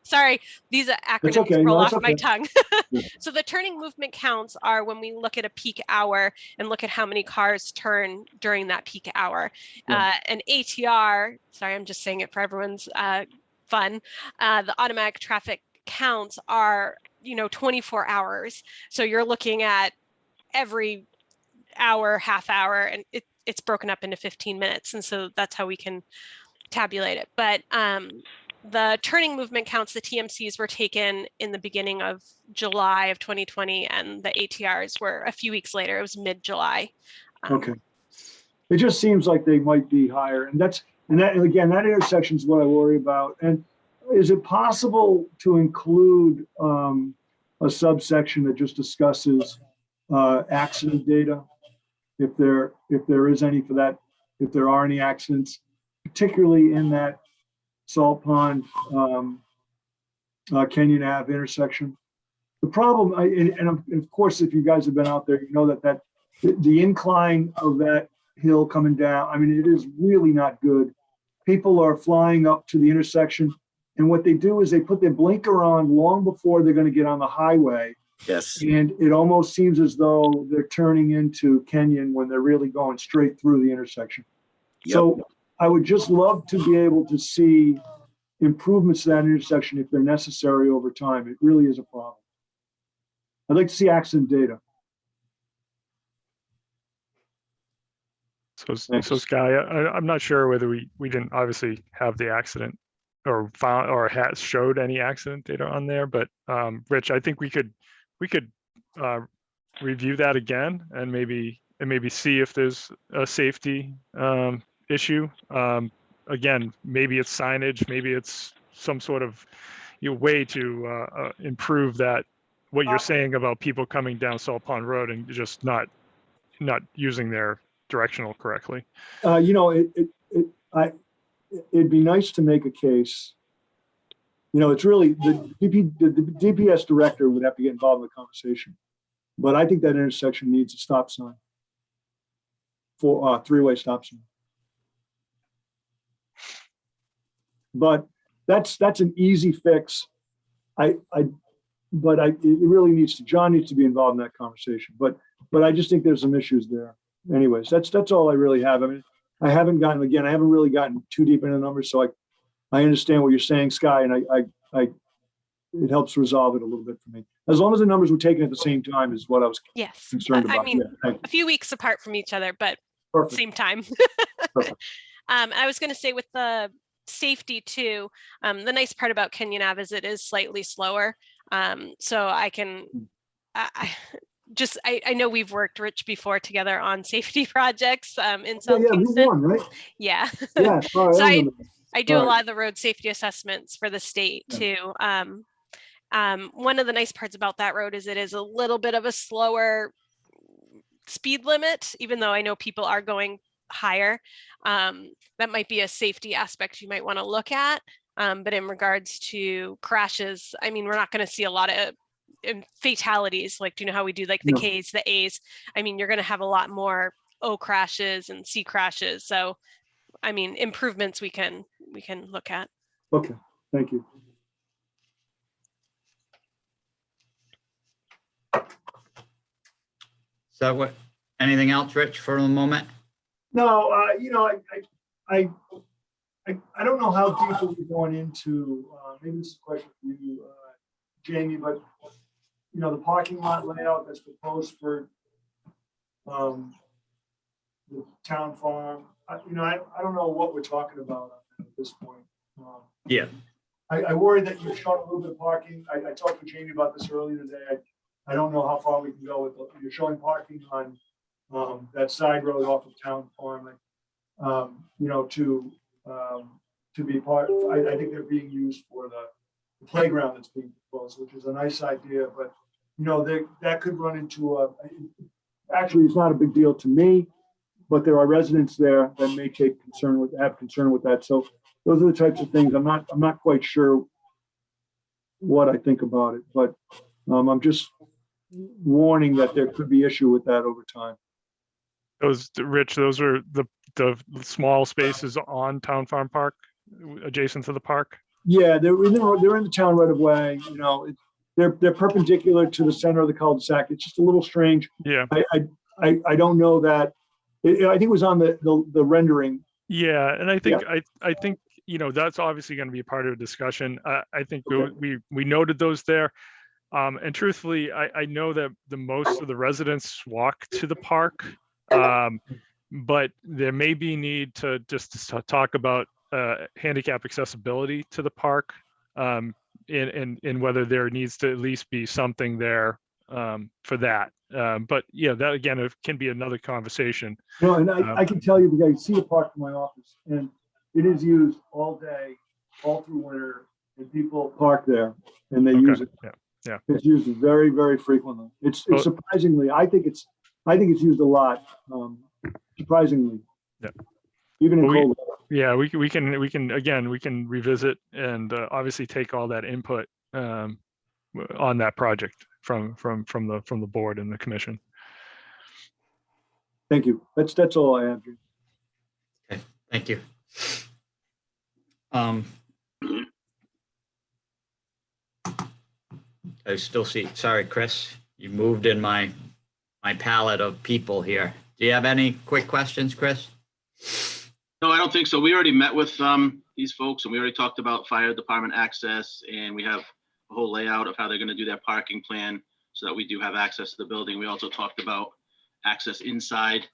sorry, these acronyms okay. roll No, off that's my okay. tongue. Yeah. So the turning movement counts are when we look at a peak hour and look at how many cars turn during that peak hour. Yeah. An ATR, sorry, I'm just saying it for everyone's fun, the automatic traffic counts are 24 hours. So you're looking at every hour, half hour, and it's broken up into 15 minutes. And so that's how we can tabulate it. But the turning movement counts, the TMCs were taken in the beginning of July of 2020, and the ATRs were a few weeks later. It was mid-July. Okay. It just seems like they might be higher. And again, that intersection is what I worry about. And is it possible to include a subsection that just discusses accident data? If there is any for that, if there are any accidents, particularly in that Salt Pond, Kenyon Ave intersection. The problem, and of course, if you guys have been out there, you know that the incline of that hill coming down, I mean, it is really not good. People are flying up to the intersection, and what they do is they put their blinker on long before they're going to get on the highway. Yes. And it almost seems as though they're turning into Kenyon when they're really going straight through the intersection. Yep. So I would just love to be able to see improvements to that intersection if they're necessary over time. It really is a problem. I'd like to see accident data. So Sky, I'm not sure whether we didn't obviously have the accident or found or has showed any accident data on there, but Rich, I think we could review that again and maybe see if there's a safety issue. Again, maybe it's signage, maybe it's some sort of way to improve that, what you're saying about people coming down Salt Pond Road and just not using their directional correctly. It'd be nice to make a case. It's really the DPS director would have to get involved in the conversation, but I think that intersection needs a stop sign, for three-way stop sign. But that's an easy fix. It really needs to. John needs to be involved in that conversation. But I just think there's some issues there. Anyways, that's all I really have. I mean, I haven't really gotten too deep into the numbers, so I understand what you're saying, Sky, and it helps resolve it a little bit for me. As long as the numbers were taken at the same time is what I was concerned about. I mean, yeah, a few weeks apart from each other, but Perfect. Same time. Perfect. I was going to say with the safety too, the nice part about Kenyon Ave is it is slightly slower. So I can, I know we've worked, Rich, before together on safety projects in South Kingston. Route 1, right? Yeah. Yeah, sorry, So I I do a lot of the road safety assessments for the state too. One of the nice parts about that road is it is a little bit of a slower speed limit, even though I know people are going higher. That might be a safety aspect you might want to look at. But in regards to crashes, I mean, we're not going to see a lot of fatalities. Like, do you know how we do like the No. Ks, the As? I mean, you're going to have a lot more O crashes and C crashes. So, I mean, improvements we can look at. Okay, thank you. So what, anything else, Rich, for the moment? No, I don't know how deep we're going into, maybe this is a question for you, Jamie, but, the parking lot layout that's proposed for the town farm, I don't know what we're talking about at this point. Yeah. I worry that you've shown a little bit of parking. I talked to Jamie about this earlier today. I don't know how far we can go with, you're showing parking on that side road off of town farm, to be part, I think they're being used for the playground that's being proposed, which is a nice idea, but, that could run into actually, it's not a big deal to me, but there are residents there that may have concern with that. So those are the types of things I'm not quite sure what I think about it, but I'm just warning that there could be issue with that over time. Rich, those are the small spaces on Town Farm Park, adjacent to the park? Yeah, they're in the town right of way, they're perpendicular to the center of the cul-de-sac. It's just a little strange. Yeah. I don't know that, I think it was on the rendering. Yeah, and I think I think that's obviously going to be a part of the discussion. I think Okay. we noted those there, and truthfully, I know that the most of the residents walk to the park, but there may be need to just talk about handicap accessibility to the park, in whether there needs to at least be something there for that. But yeah, that again, it can be another conversation. And I can tell you, because I see the park from my office, and it is used all day, all through winter, and people park there and they use it. Yeah. It's used very, very frequently. It's surprisingly, I think it's used a lot, surprisingly. Yeah. Even in cold weather. Yeah, we can revisit and obviously take all that input on that project from the board and the commission. Thank you. That's all I have. Okay, thank you. I still see, sorry, Chris, you moved in my palette of people here. Do you have any quick questions, Chris? No, I don't think so. We already met with these folks, and we already talked about fire department access, and we have a whole layout of how they're going to do their parking plan so that we do have access to the building. We also talked about access inside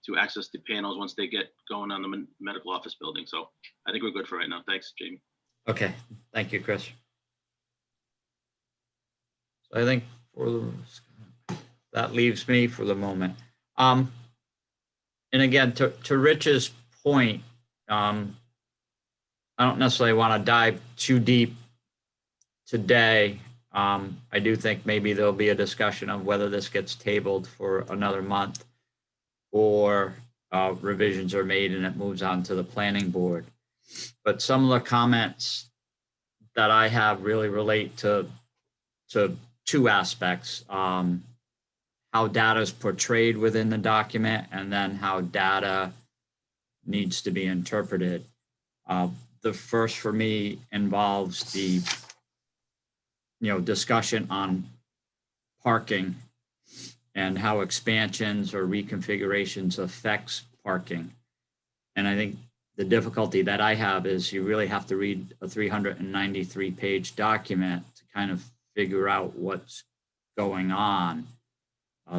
to access the panels once they get going on the medical office building. So I think we're good for right now. Thanks, Jamie. Okay, thank you, Chris. So I think that leaves me for the moment. And again, to Rich's point, I don't necessarily want to dive too deep today. I do think maybe there'll be a discussion of whether this gets tabled for another month or revisions are made and it moves on to the planning board. But some of the comments that I have really relate to two aspects. How data is portrayed within the document, and then how data needs to be interpreted. The first for me involves the discussion on parking and how expansions or reconfigurations affects parking. And I think the difficulty that I have is you really have to read a 393-page document to kind of figure out what's going on.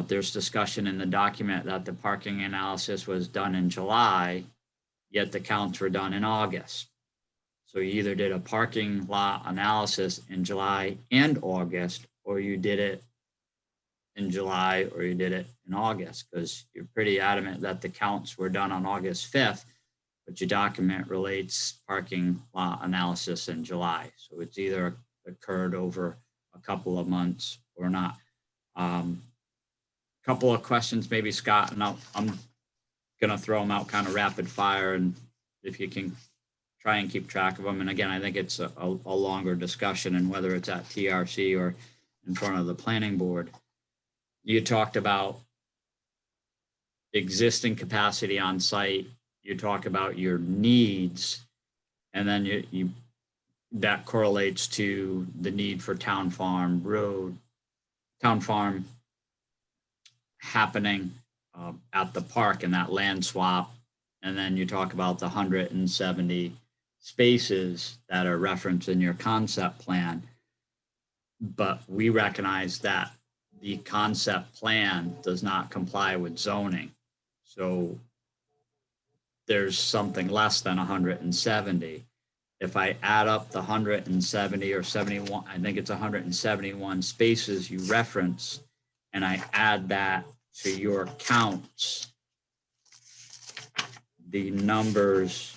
There's discussion in the document that the parking analysis was done in July, yet the counts were done in August. So you either did a parking lot analysis in July and August, or you did it in July, or you did it in August, because you're pretty adamant that the counts were done on August 5th, but your document relates parking lot analysis in July. So it's either occurred over a couple of months or not. couple of questions, maybe Scott, and I'm gonna throw them out kind of rapid fire, and if you can try and keep track of them. And again, I think it's a longer discussion, and whether it's at TRC or in front of the planning board. You talked about existing capacity on site. You talk about your needs, and then you that correlates to the need for town farm happening at the park and that land swap. And then you talk about the 170 spaces that are referenced in your concept plan. But we recognize that the concept plan does not comply with zoning. So there's something less than 170. If I add up the 170 or 71, I think it's 171 spaces you reference, and I add that to your counts, the numbers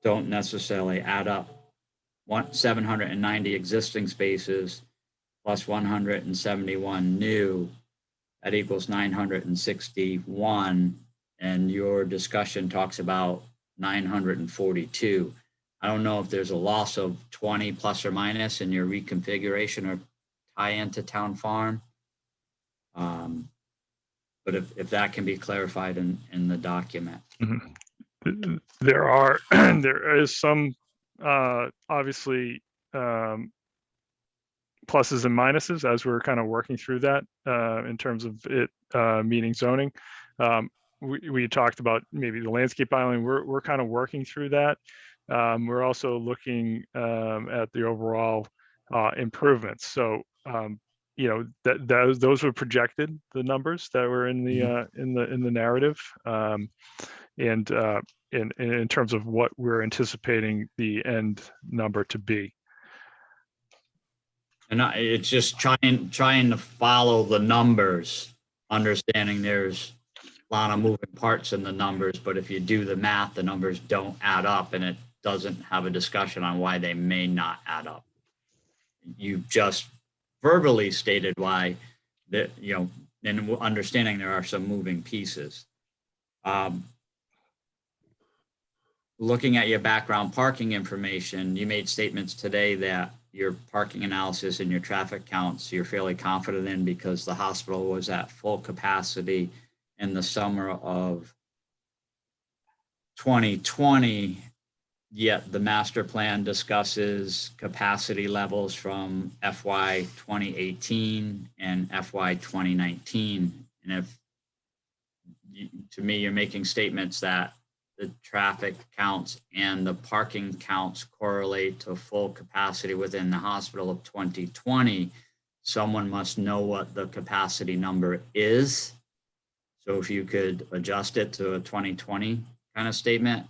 don't necessarily add up. 790 existing spaces plus 171 new, that equals 961. And your discussion talks about 942. I don't know if there's a loss of 20 plus or minus in your reconfiguration or tie into town farm. But if that can be clarified in the document. Mm-hmm. There is some obviously pluses and minuses as we're kind of working through that in terms of it meeting zoning. We talked about maybe the landscape island. We're kind of working through that. We're also looking at the overall improvements. So you know, those were projected, the numbers that were in the narrative, and in terms of what we're anticipating the end number to be. And it's just trying to follow the numbers, understanding there's a lot of moving parts in the numbers, but if you do the math, the numbers don't add up, and it doesn't have a discussion on why they may not add up. You just verbally stated why, that, you know, and understanding there are some moving pieces. Looking at your background parking information, you made statements today that your parking analysis and your traffic counts you're fairly confident in because the hospital was at full capacity in the summer of 2020, yet the master plan discusses capacity levels from FY 2018 and FY 2019. And if to me, you're making statements that the traffic counts and the parking counts correlate to full capacity within the hospital of 2020, someone must know what the capacity number is. So if you could adjust it to a 2020 kind of statement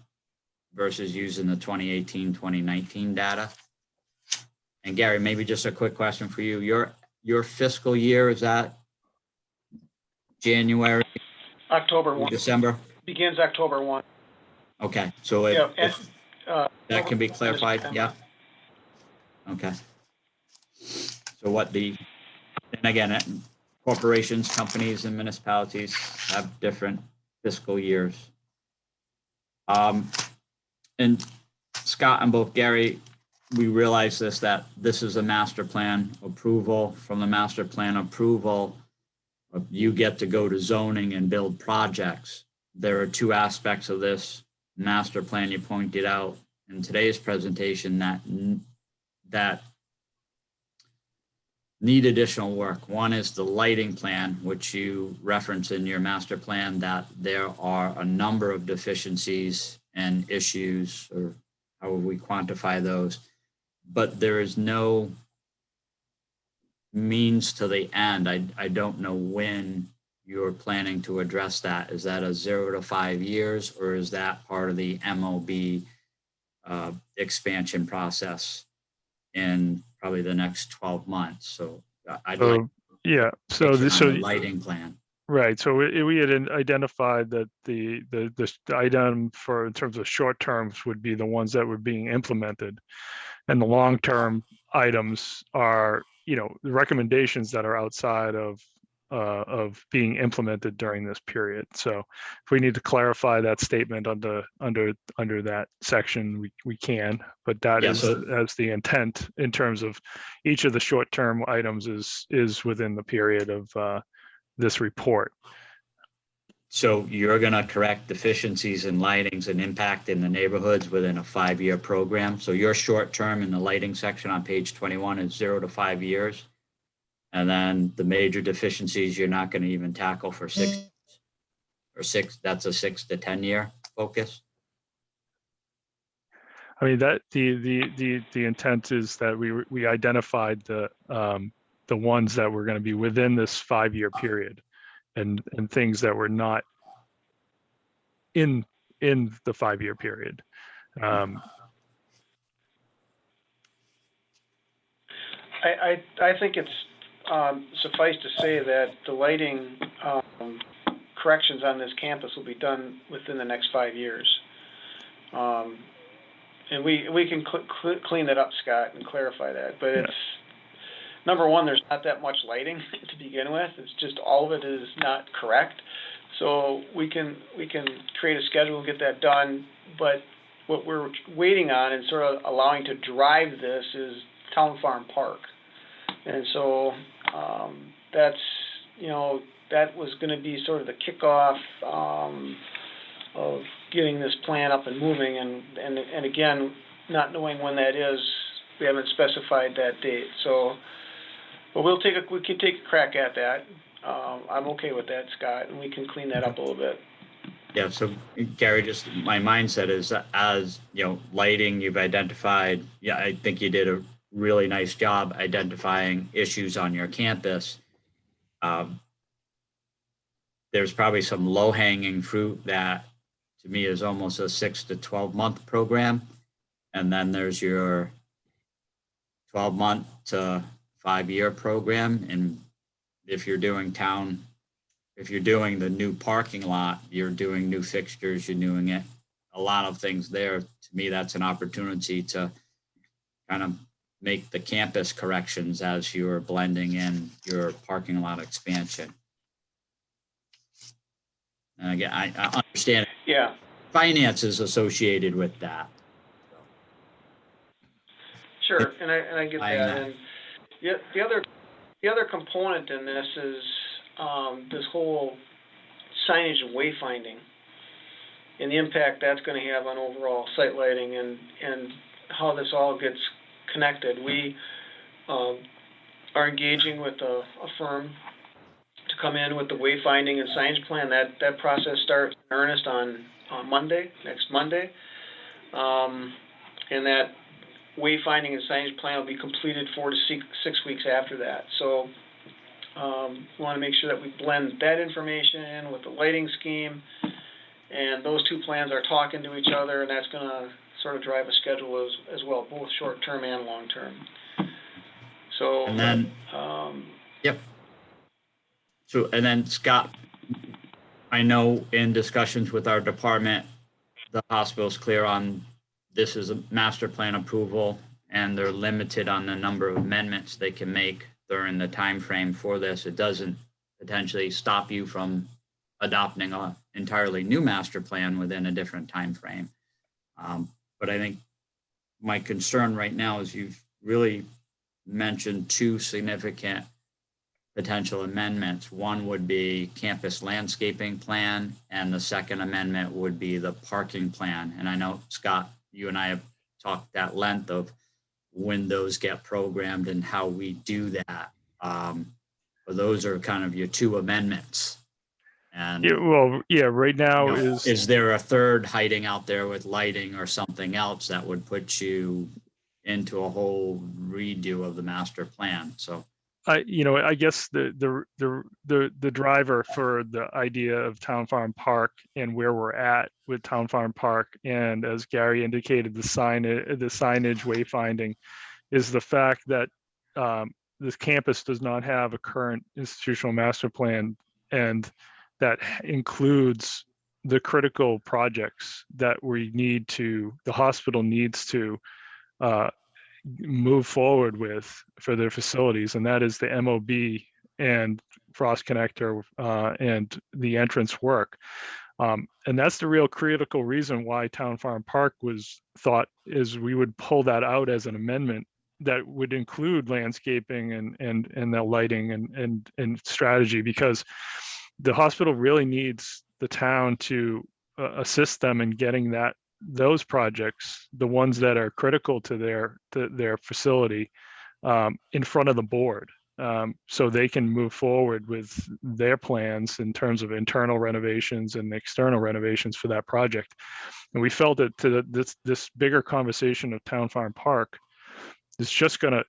versus using the 2018, 2019 data. And Gary, maybe just a quick question for you. Your fiscal year, is that January? October 1. December? Begins October 1. Okay, so if that can be clarified, yeah. Okay. So what and again, corporations, companies, and municipalities have different fiscal years. And Scott and both Gary, we realize that this is a master plan approval. From the master plan approval, you get to go to zoning and build projects. There are two aspects of this master plan you pointed out in today's presentation that need additional work. One is the lighting plan, which you reference in your master plan, that there are a number of deficiencies and issues, or how would we quantify those, but there is no means to the end. I don't know when you're planning to address that. Is that a 0 to 5 years, or is that part of the MOB expansion process in probably the next 12 months? So I'd like the lighting plan. Right. So we had identified that the item for in terms of short terms would be the ones that were being implemented. And the long-term items are, the recommendations that are outside of being implemented during this period. So if we need to clarify that statement under that section, we can, but that Yeah, is so- as the intent in terms of each of the short-term items is within the period of this report. So you're gonna correct deficiencies in lightings and impact in the neighborhoods within a 5-year program. So your short term in the lighting section on page 21 is 0 to 5 years. And then the major deficiencies, you're not gonna even tackle for 6 or 6, that's a 6 to 10 year focus. I mean, that the intent is that we identified the ones that were going to be within this 5-year period, and things that were not in the 5-year period. I think it's suffice to say that the lighting corrections on this campus will be done within the next 5 years. And we can clean that up, Scott, and clarify that. But it's, number one, there's not that much lighting to begin with. It's just all of it is not correct. So we can create a schedule and get that done. But what we're waiting on and sort of allowing to drive this is Town Farm Park. And so that's, that was going to be sort of the kickoff of getting this plan up and moving. And again, not knowing when that is, we haven't specified that date. So, but we can take a crack at that. I'm okay with that, Scott, and we can clean that up a little bit. Yeah, so Gary, just my mindset is that as, lighting, you've identified, I think you did a really nice job identifying issues on your campus. There's probably some low-hanging fruit that to me is almost a 6 to 12-month program. And then there's your 12-month to 5-year program. And if you're doing the new parking lot, you're doing new fixtures, you're doing it, a lot of things there. To me, that's an opportunity to kind of make the campus corrections as you're blending in your parking lot expansion. And again, I understand. Yeah. Finances associated with that. Sure, and I get I that. know. And the other component in this is this whole signage and wayfinding and the impact that's going to have on overall site lighting and how this all gets connected. We are engaging with a firm to come in with the wayfinding and signage plan. That process starts in earnest on Monday, next Monday. And that wayfinding and signage plan will be completed 4 to 6 weeks after that. So we want to make sure that we blend that information in with the lighting scheme, and those two plans are talking to each other, and that's going to sort of drive a schedule as well, both short-term and long-term. So, and then, yep. So, and then Scott, I know in discussions with our department, the hospital's clear on this is a master plan approval, and they're limited on the number of amendments they can make during the time frame for this. It doesn't potentially stop you from adopting an entirely new master plan within a different time frame. But I think my concern right now is you've really mentioned 2 significant potential amendments. One would be campus landscaping plan, and the second amendment would be the parking plan. And I know, Scott, you and I have talked at length of when those get programmed and how we do that. But those are kind of your 2 amendments. And right now is there a third hiding out there with lighting or something else that would put you into a whole redo of the master plan? So I guess the driver for the idea of Town Farm Park and where we're at with Town Farm Park, and as Gary indicated, the signage wayfinding, is the fact that this campus does not have a current institutional master plan, and that includes the critical projects that the hospital needs to move forward with for their facilities, and that is the MOB and frost connector and the entrance work. And that's the real critical reason why Town Farm Park was thought is we would pull that out as an amendment that would include landscaping and the lighting and strategy, because the hospital really needs the town to assist them in getting those projects, the ones that are critical to their facility, in front of the board, so they can move forward with their plans in terms of internal renovations and external renovations for that project. And we felt that this bigger conversation of Town Farm Park is just gonna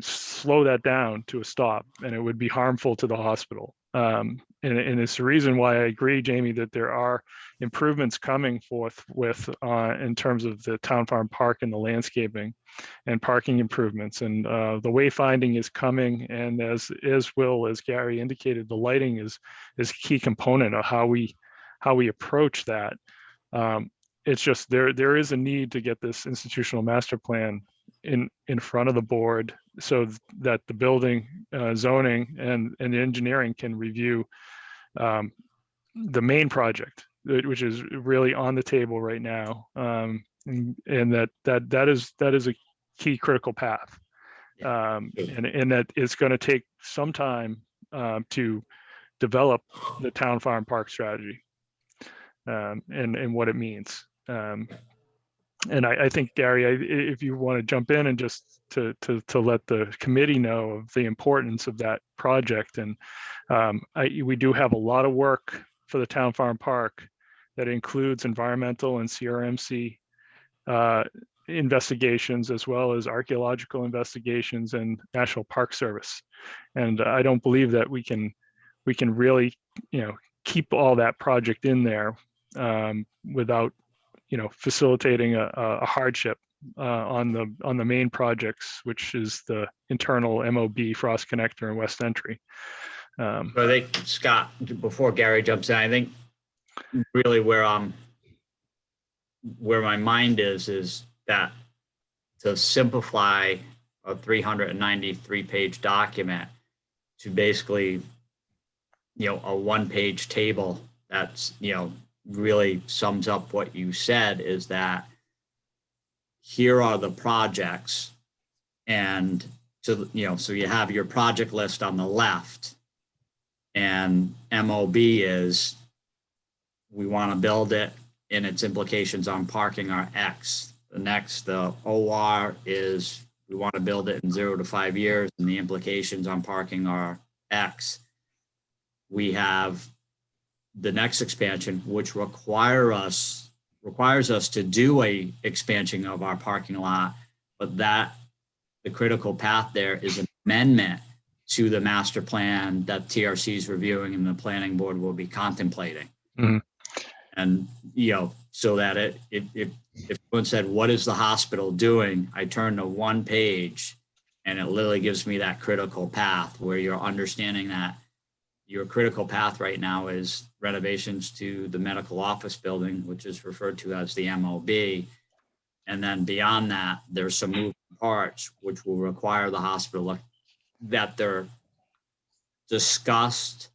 slow that down to a stop, and it would be harmful to the hospital. And it's the reason why I agree, Jamie, that there are improvements coming forth with in terms of the Town Farm Park and the landscaping and parking improvements, and the wayfinding is coming, and as Gary indicated, the lighting is a key component of how we approach that. It's just there is a need to get this institutional master plan in front of the board so that the building zoning and the engineering can review the main project, which is really on the table right now, and that is a key critical path, and that it's going to take some time to develop the Town Farm Park strategy, and what it means. And I think, Gary, if you want to jump in and just to let the committee know of the importance of that project. And we do have a lot of work for the Town Farm Park that includes environmental and CRMC investigations, as well as archaeological investigations and National Park Service. And I don't believe that we can really, keep all that project in there without facilitating a hardship on the main projects, which is the internal MOB frost connector and west entry. I think, Scott, before Gary jumps in, I think really where my mind is that to simplify a 393-page document to basically, a one-page table that's, really sums up what you said, is that here are the projects, and so you have your project list on the left, and MOB is we want to build it and its implications on parking are X. The OR is we want to build it in 0 to 5 years and the implications on parking are X. We have the next expansion, which requires us to do a expansion of our parking lot, but the critical path there is an amendment to the master plan that TRC is reviewing and the planning board will be contemplating. Mm-hmm. And, so that if someone said, what is the hospital doing? I turn to one page and it literally gives me that critical path where you're understanding that your critical path right now is renovations to the medical office building, which is referred to as the MOB. And then beyond that, there's some moving parts, which will require the hospital that they're discussed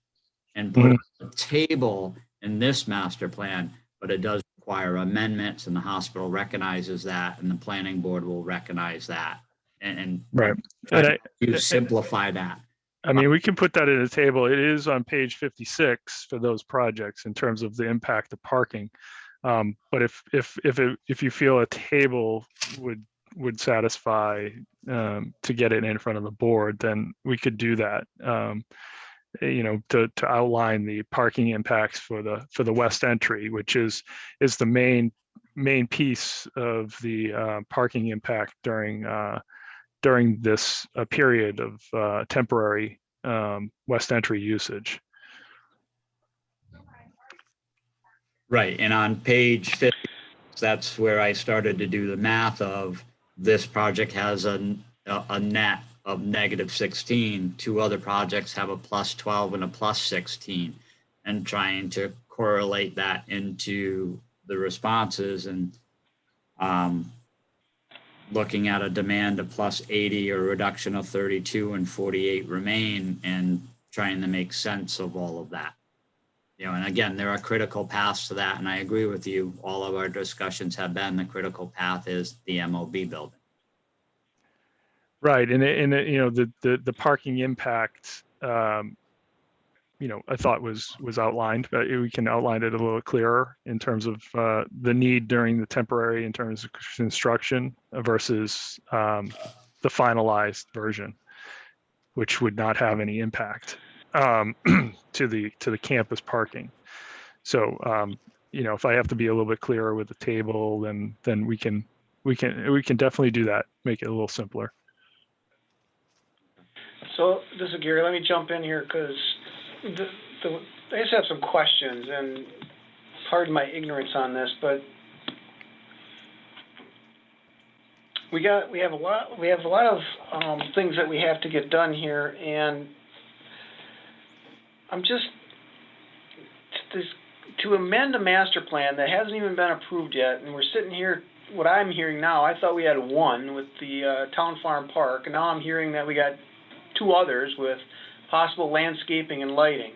and put on the table in this master plan, but it does require amendments, and the hospital recognizes that, and the planning board will recognize that. And right. You simplify that. I mean, we can put that in a table. It is on page 56 for those projects in terms of the impact of parking. But if you feel a table would satisfy to get it in front of the board, then we could do that. To outline the parking impacts for the west entry, which is the main piece of the parking impact during this period of temporary west entry usage. Right, and on page 50, that's where I started to do the math of this project has a net of -16. 2 other projects have a +12 and a +16, and trying to correlate that into the responses. And looking at a demand of plus 80 or a reduction of 32 and 48 remain, and trying to make sense of all of that. You know, and again, there are critical paths to that. And I agree with you. All of our discussions have been the critical path is the MOB building. Right, and you know, the parking impact, you know, I thought was outlined, but we can outline it a little clearer in terms of the need during the temporary in terms of construction versus the finalized version, which would not have any impact to the campus parking. So you know, if I have to be a little bit clearer with the table, then we can definitely do that, make it a little simpler. So this is Gary. Let me jump in here because I just have some questions, and pardon my ignorance on this, but we have a lot of things that we have to get done here, and I'm just to amend a master plan that hasn't even been approved yet, and we're sitting here. What I'm hearing now, I thought we had one with the Town Farm Park, and now I'm hearing that we got two others with possible landscaping and lighting.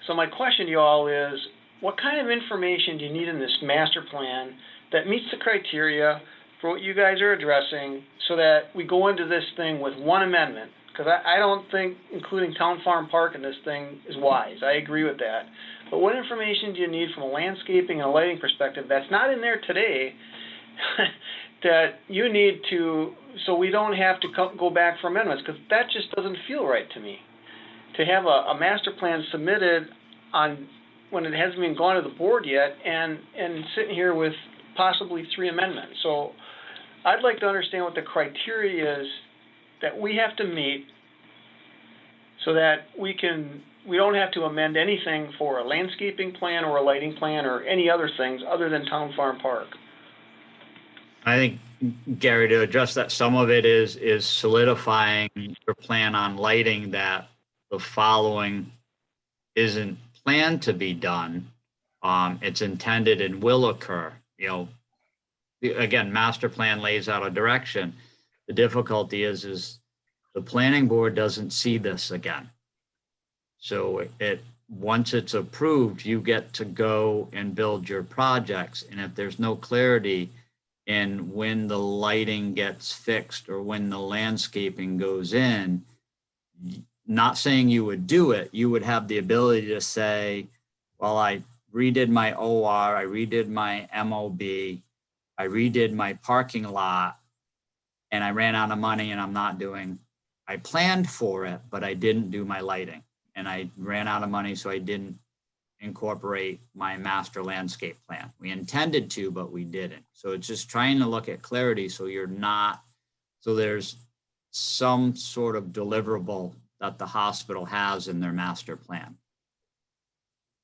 So my question to you all is, what kind of information do you need in this master plan that meets the criteria for what you guys are addressing so that we go into this thing with one amendment? Because I don't think including Town Farm Park in this thing is wise. I agree with that. But what information do you need from a landscaping and a lighting perspective that's not in there today that you need to, so we don't have to go back for amendments? Because that just doesn't feel right to me. To have a master plan submitted on when it hasn't even gone to the board yet, and sitting here with possibly 3 amendments. So I'd like to understand what the criteria is that we have to meet so that we don't have to amend anything for a landscaping plan or a lighting plan or any other things other than Town Farm Park. I think, Gary, to address that, some of it is solidifying your plan on lighting, that the following isn't planned to be done. It's intended and will occur. You know, again, master plan lays out a direction. The difficulty is the planning board doesn't see this again. So once it's approved, you get to go and build your projects. And if there's no clarity in when the lighting gets fixed or when the landscaping goes in, not saying you would do it, you would have the ability to say, well, I redid my OR, I redid my MOB, I redid my parking lot, and I ran out of money and I'm not doing, I planned for it, but I didn't do my lighting. And I ran out of money, so I didn't incorporate my master landscape plan. We intended to, but we didn't. So it's just trying to look at clarity so you're not, so there's some sort of deliverable that the hospital has in their master plan.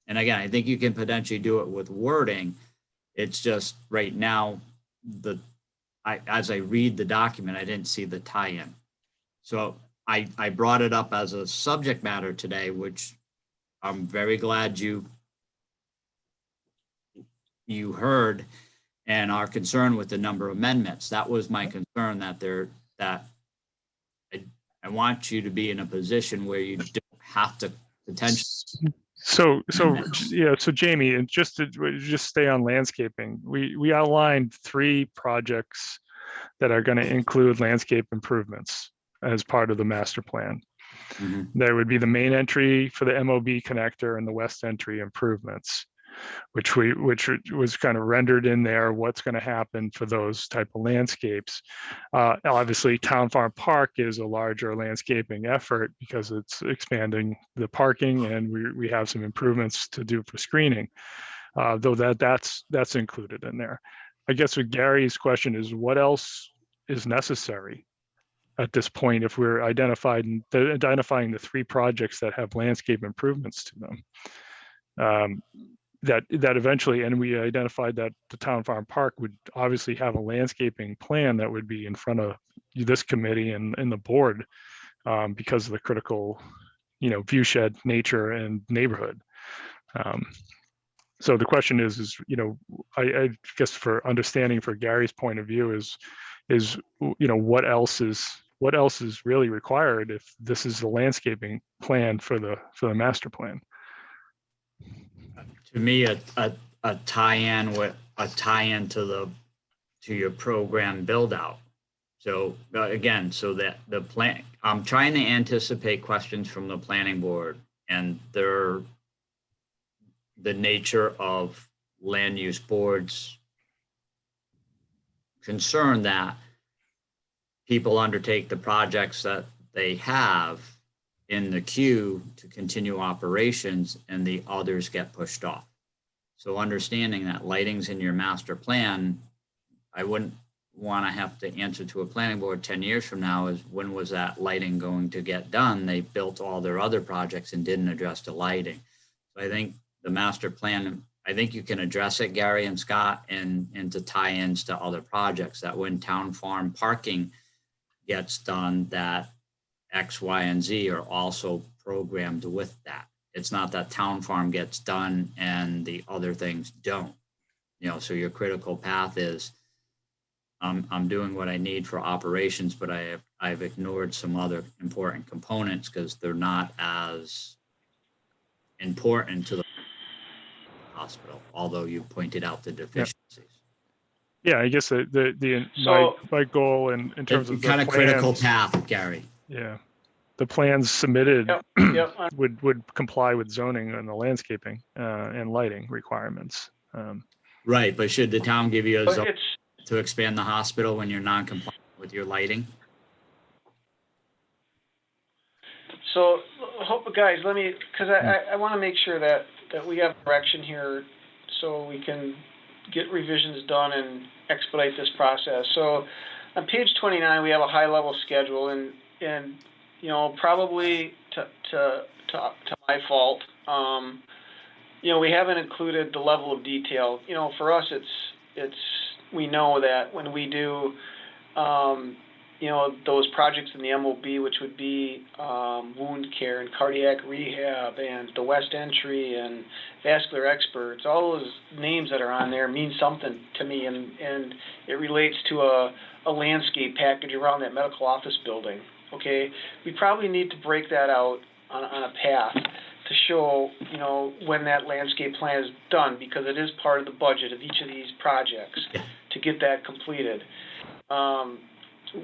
And again, I think you can potentially do it with wording. It's just right now, as I read the document, I didn't see the tie-in. So I brought it up as a subject matter today, which I'm very glad you heard and are concerned with the number of amendments. That was my concern, that I want you to be in a position where you don't have to potentially. So yeah, so Jamie, and just stay on landscaping. We outlined 3 projects that are going to include landscape improvements as part of the master plan. Mm-hmm. There would be the main entry for the MOB connector and the west entry improvements, which was kind of rendered in there, what's going to happen for those type of landscapes. Obviously, Town Farm Park is a larger landscaping effort because it's expanding the parking, and we have some improvements to do for screening, though that's included in there. I guess what Gary's question is, what else is necessary at this point if we're identifying the 3 projects that have landscape improvements to them? That eventually, and we identified that the Town Farm Park would obviously have a landscaping plan that would be in front of this committee and the board because of the critical, view shed nature and neighborhood. So the question is, I guess for understanding for Gary's point of view is, is, what else is really required if this is the landscaping plan for the master plan. To me, a tie-in to your program build out. So again, so that the plan, I'm trying to anticipate questions from the planning board and the nature of land use boards concern that people undertake the projects that they have in the queue to continue operations and the others get pushed off. So understanding that lighting's in your master plan, I wouldn't want to have to answer to a planning board 10 years from now is when was that lighting going to get done? They built all their other projects and didn't address the lighting. So I think the master plan, I think you can address it, Gary and Scott, and to tie-ins to other projects that when town farm parking gets done, that X, Y, and Z are also programmed with that. It's not that town farm gets done and the other things don't. So your critical path is I'm doing what I need for operations, but I've ignored some other important components because they're not as important to the hospital, although you pointed out the deficiencies. Yeah, I guess my goal in terms of the kind of critical plans, path, Gary. Yeah, the plans submitted Yep. would comply with zoning and the landscaping and lighting requirements. Right, but should the town give you a But zone it's, to expand the hospital when you're non-compliant with your lighting? so, guys, because I want to make sure that we have direction here so we can get revisions done and expedite this process. So on page 29, we have a high-level schedule, and probably to my fault, we haven't included the level of detail. For us, it's we know that when we do, those projects in the MOB, which would be wound care and cardiac rehab and the West Entry and vascular experts, all those names that are on there mean something to me, and it relates to a landscape package around that medical office building. Okay, we probably need to break that out on a path to show, when that landscape plan is done, because it is part of the budget of each of these projects to get that completed.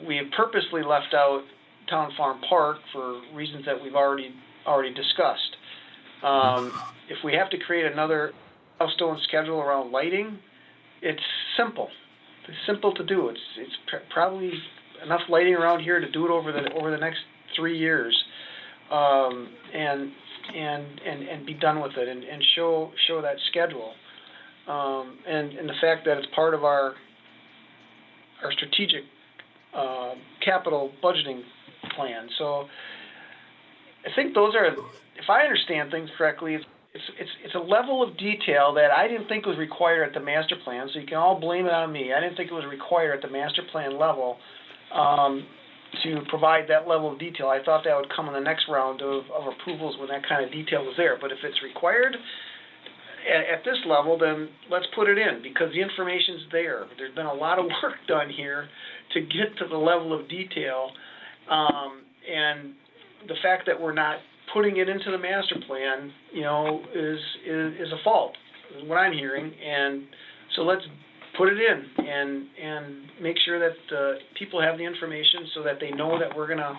We have purposely left out Town Farm Park for reasons that we've already discussed. If we have to create another milestone schedule around lighting, it's simple. It's simple to do. It's probably enough lighting around here to do it over the next 3 years, and be done with it, and show that schedule, and the fact that it's part of our strategic capital budgeting plan. So I think those are, if I understand things correctly, it's a level of detail that I didn't think was required at the master plan. So you can all blame it on me. I didn't think it was required at the master plan level to provide that level of detail. I thought that would come in the next round of approvals when that kind of detail was there. But if it's required at this level, then let's put it in, because the information's there. There's been a lot of work done here to get to the level of detail, and the fact that we're not putting it into the master plan, is a fault, is what I'm hearing. And so let's put it in and make sure that people have the information so that they know that we're going to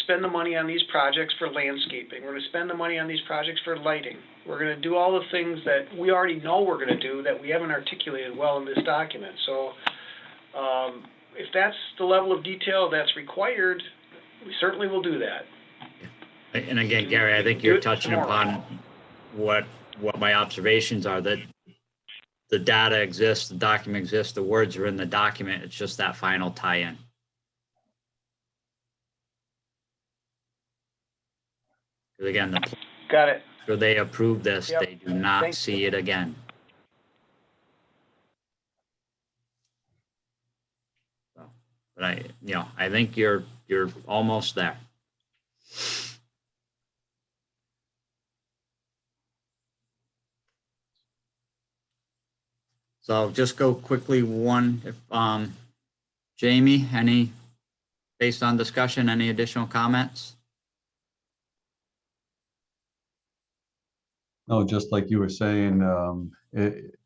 spend the money on these projects for landscaping. We're going to spend the money on these projects for lighting. We're going to do all the things that we already know we're going to do that we haven't articulated well in this document. So if that's the level of detail that's required, we certainly will do that. And again, Gary, I think you're touching upon what my observations are, that the data exists, the document exists, the words are in the document. It's just that final tie-in. Because again, Got it. so they approve this, Yep. they do not Thank see it again. So, but I think you're almost there. So I'll just go quickly one, if Jamie, based on discussion, any additional comments? No, just like you were saying,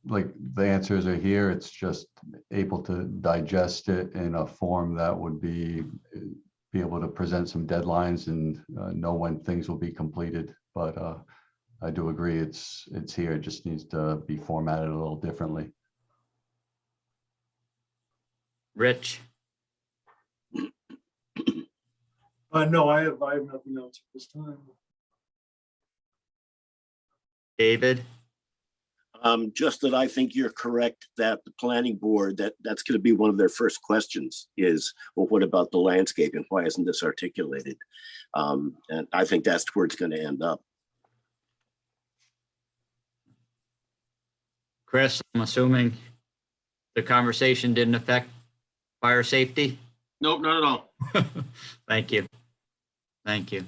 like the answers are here. It's just able to digest it in a form that would be able to present some deadlines and know when things will be completed. But I do agree, it's here. It just needs to be formatted a little differently. Rich? No, I have nothing else at this time. David? Just that I think you're correct that the planning board, that's going to be one of their first questions is, well, what about the landscape and why isn't this articulated? And I think that's where it's going to end up. Chris, I'm assuming the conversation didn't affect fire safety? Nope, not at all. Thank you. Thank you.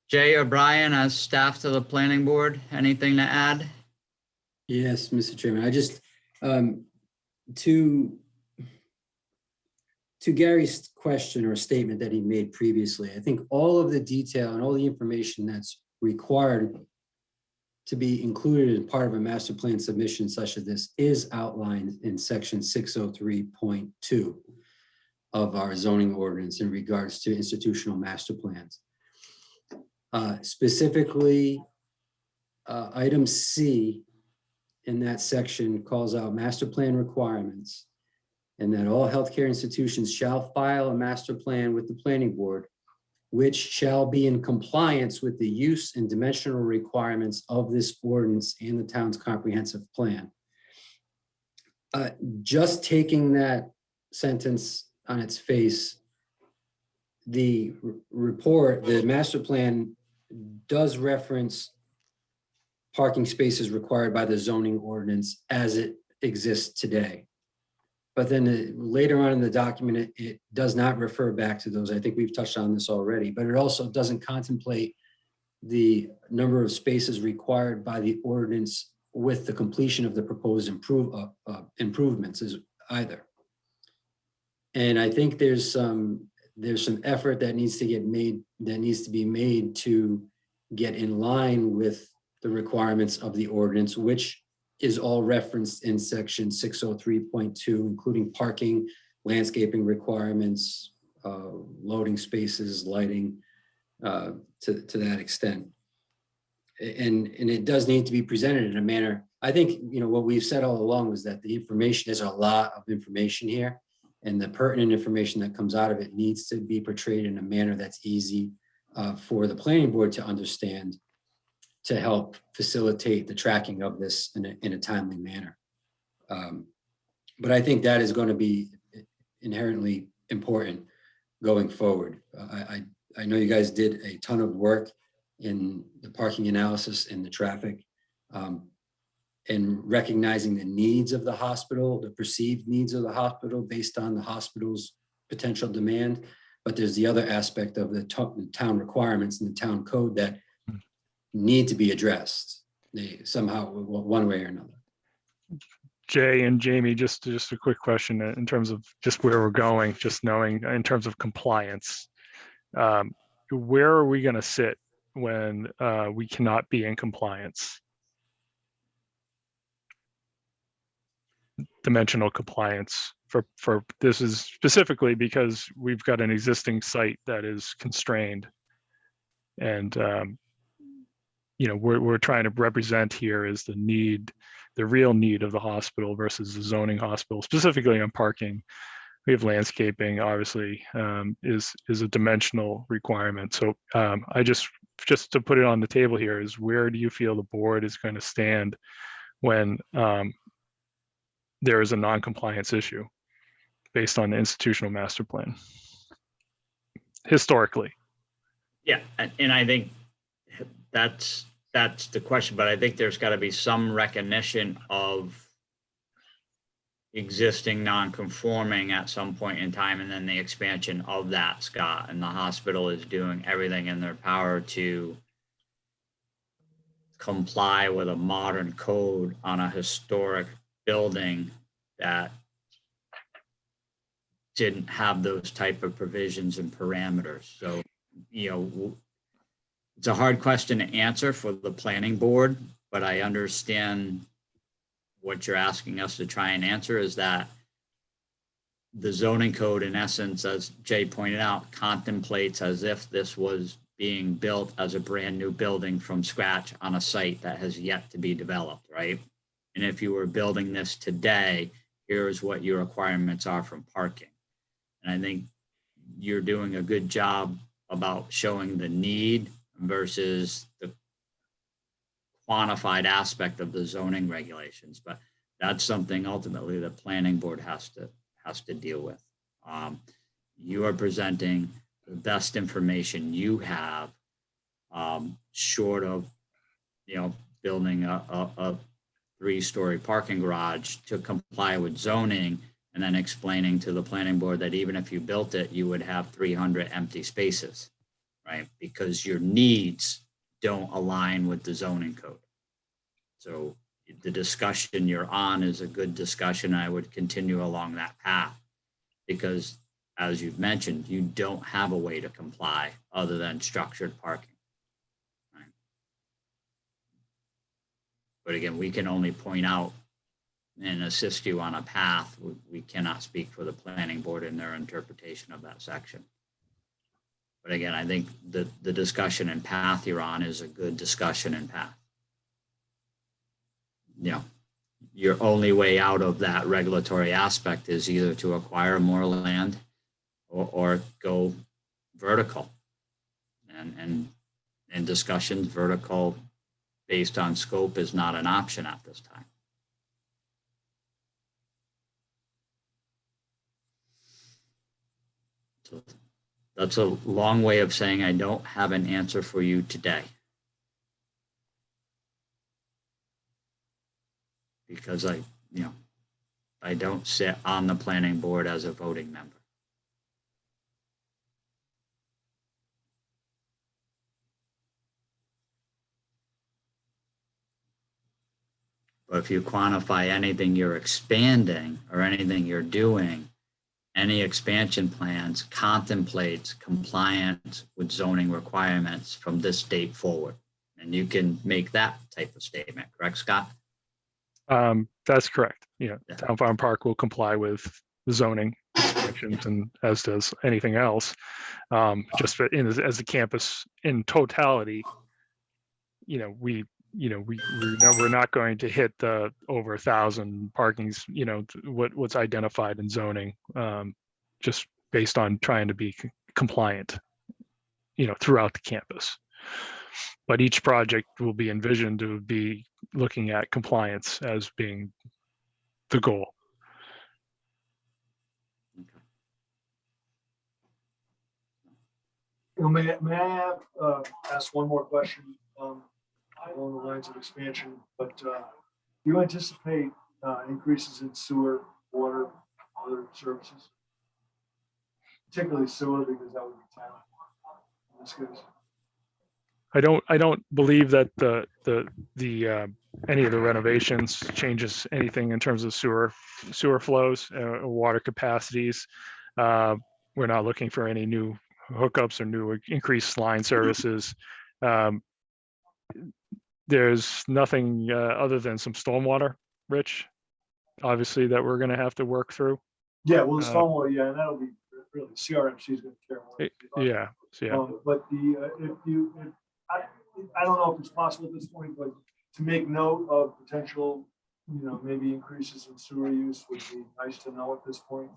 Jay or Brian, as staff to the planning board, anything to add? Yes, Mr. Chairman, I just, to Gary's question or statement that he made previously, I think all of the detail and all the information that's required to be included as part of a master plan submission such as this is outlined in section 603.2 of our zoning ordinance in regards to institutional master plans. Specifically, item C in that section calls out master plan requirements, and that all healthcare institutions shall file a master plan with the planning board, which shall be in compliance with the use and dimensional requirements of this ordinance and the town's comprehensive plan. Just taking that sentence on its face, the report, the master plan does reference parking spaces required by the zoning ordinance as it exists today. But then later on in the document, it does not refer back to those. I think we've touched on this already, but it also doesn't contemplate the number of spaces required by the ordinance with the completion of the proposed improvements is either. And I think there's some effort that needs to be made to get in line with the requirements of the ordinance, which is all referenced in section 603.2, including parking, landscaping requirements, loading spaces, lighting, to that extent. And it does need to be presented in a manner. I think, what we've said all along was that the information, there's a lot of information here, and the pertinent information that comes out of it needs to be portrayed in a manner that's easy for the planning board to understand, to help facilitate the tracking of this in a timely manner. But I think that is going to be inherently important going forward. I know you guys did a ton of work in the parking analysis and the traffic, and recognizing the needs of the hospital, the perceived needs of the hospital based on the hospital's potential demand. But there's the other aspect of the town requirements and the town code that need to be addressed. They somehow, one way or another. Jay and Jamie, just a quick question in terms of just where we're going, just knowing in terms of compliance. Where are we going to sit when we cannot be in compliance? Dimensional compliance for this is specifically because we've got an existing site that is constrained, and we're trying to represent here is the real need of the hospital versus the zoning hospital, specifically on parking. We have landscaping, obviously, is a dimensional requirement. So I just to put it on the table here is, where do you feel the board is going to stand when there is a non-compliance issue based on the institutional master plan historically? Yeah, and I think that's the question, but I think there's got to be some recognition of existing non-conforming at some point in time, and then the expansion of that, Scott, and the hospital is doing everything in their power to comply with a modern code on a historic building that didn't have those type of provisions and parameters. So, you know, it's a hard question to answer for the planning board, but I understand what you're asking us to try and answer is that the zoning code, in essence, as Jay pointed out, contemplates as if this was being built as a brand new building from scratch on a site that has yet to be developed, right? And if you were building this today, here's what your requirements are from parking. And I think you're doing a good job about showing the need versus the quantified aspect of the zoning regulations. But that's something ultimately the planning board has to deal with. You are presenting the best information you have, short of, you know, building a 3-story parking garage to comply with zoning, and then explaining to the planning board that even if you built it, you would have 300 empty spaces, right? Because your needs don't align with the zoning code. So the discussion you're on is a good discussion. I would continue along that path because, as you've mentioned, you don't have a way to comply other than structured parking. Right? But again, we can only point out and assist you on a path. We cannot speak for the planning board in their interpretation of that section. But again, I think the discussion and path you're on is a good discussion and path. You know, your only way out of that regulatory aspect is either to acquire more land or go vertical. And in discussions, vertical based on scope is not an option at this time. So that's a long way of saying I don't have an answer for you today. Because I don't sit on the planning board as a voting member. But if you quantify anything you're expanding or anything you're doing, any expansion plans contemplates compliance with zoning requirements from this date forward. And you can make that type of statement, correct, Scott? That's correct. Yeah, Town Farm Park will comply with the zoning restrictions, and as does anything else. Just as a campus in totality, we're not going to hit the over 1,000 parkings. What's identified in zoning, just based on trying to be compliant, throughout the campus. But each project will be envisioned to be looking at compliance as being the goal. May I ask one more question along the lines of expansion? But do you anticipate increases in sewer, water, other services? Particularly sewer, because that would be town in this case. I don't believe that the any of the renovations changes anything in terms of sewer flows, water capacities. We're not looking for any new hookups or new increased line services. There's nothing other than some stormwater, Rich, obviously, that we're going to have to work through. Yeah, well, the stormwater, yeah, and that'll be really CRMC is going to care more. Yeah. But I don't know if it's possible at this point, but to make note of potential, maybe increases in sewer use would be nice to know at this point.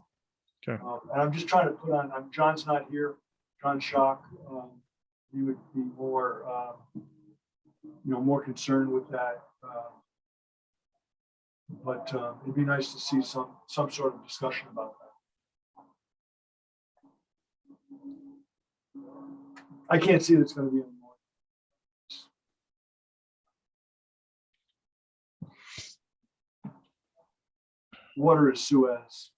Okay. And I'm just trying to put on, John's not here, John Schock, he would be more, more concerned with that. But it'd be nice to see some sort of discussion about that. I can't see that's going to be any more. Water is Suez.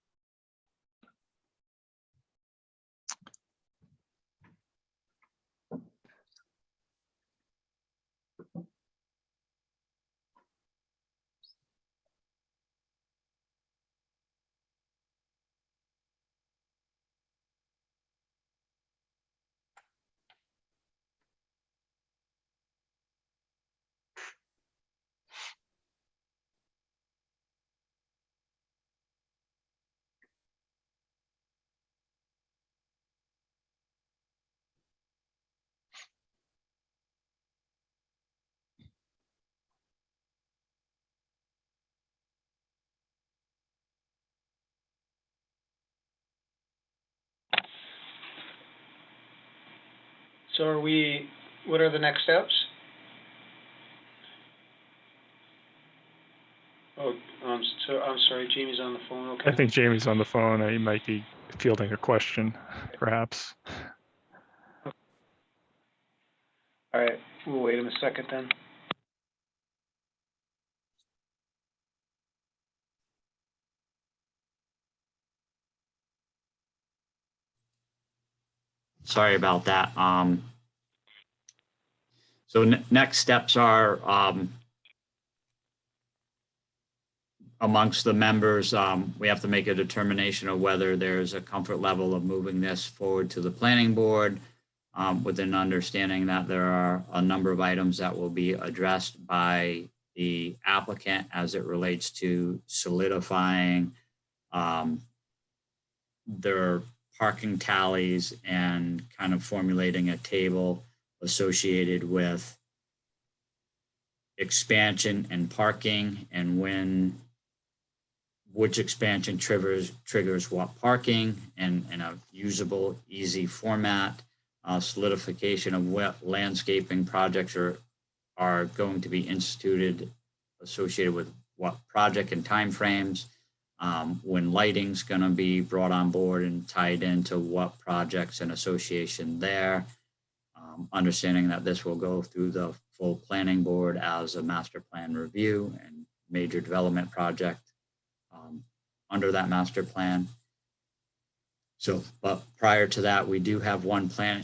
So what are the next steps? Oh, so I'm sorry, Jamie's on the phone, okay. I think Jamie's on the phone. He might be fielding a question, perhaps. All right, we'll wait him a second then. Sorry about that. So next steps are amongst the members, we have to make a determination of whether there's a comfort level of moving this forward to the planning board, with an understanding that there are a number of items that will be addressed by the applicant as it relates to solidifying their parking tallies and kind of formulating a table associated with expansion and parking and which expansion triggers what parking and in a usable, easy format, solidification of what landscaping projects are going to be instituted associated with what project and timeframes, when lighting's going to be brought on board and tied into what projects and association there, understanding that this will go through the full planning board as a master plan review and major development project under that master plan. So, but prior to that, we do have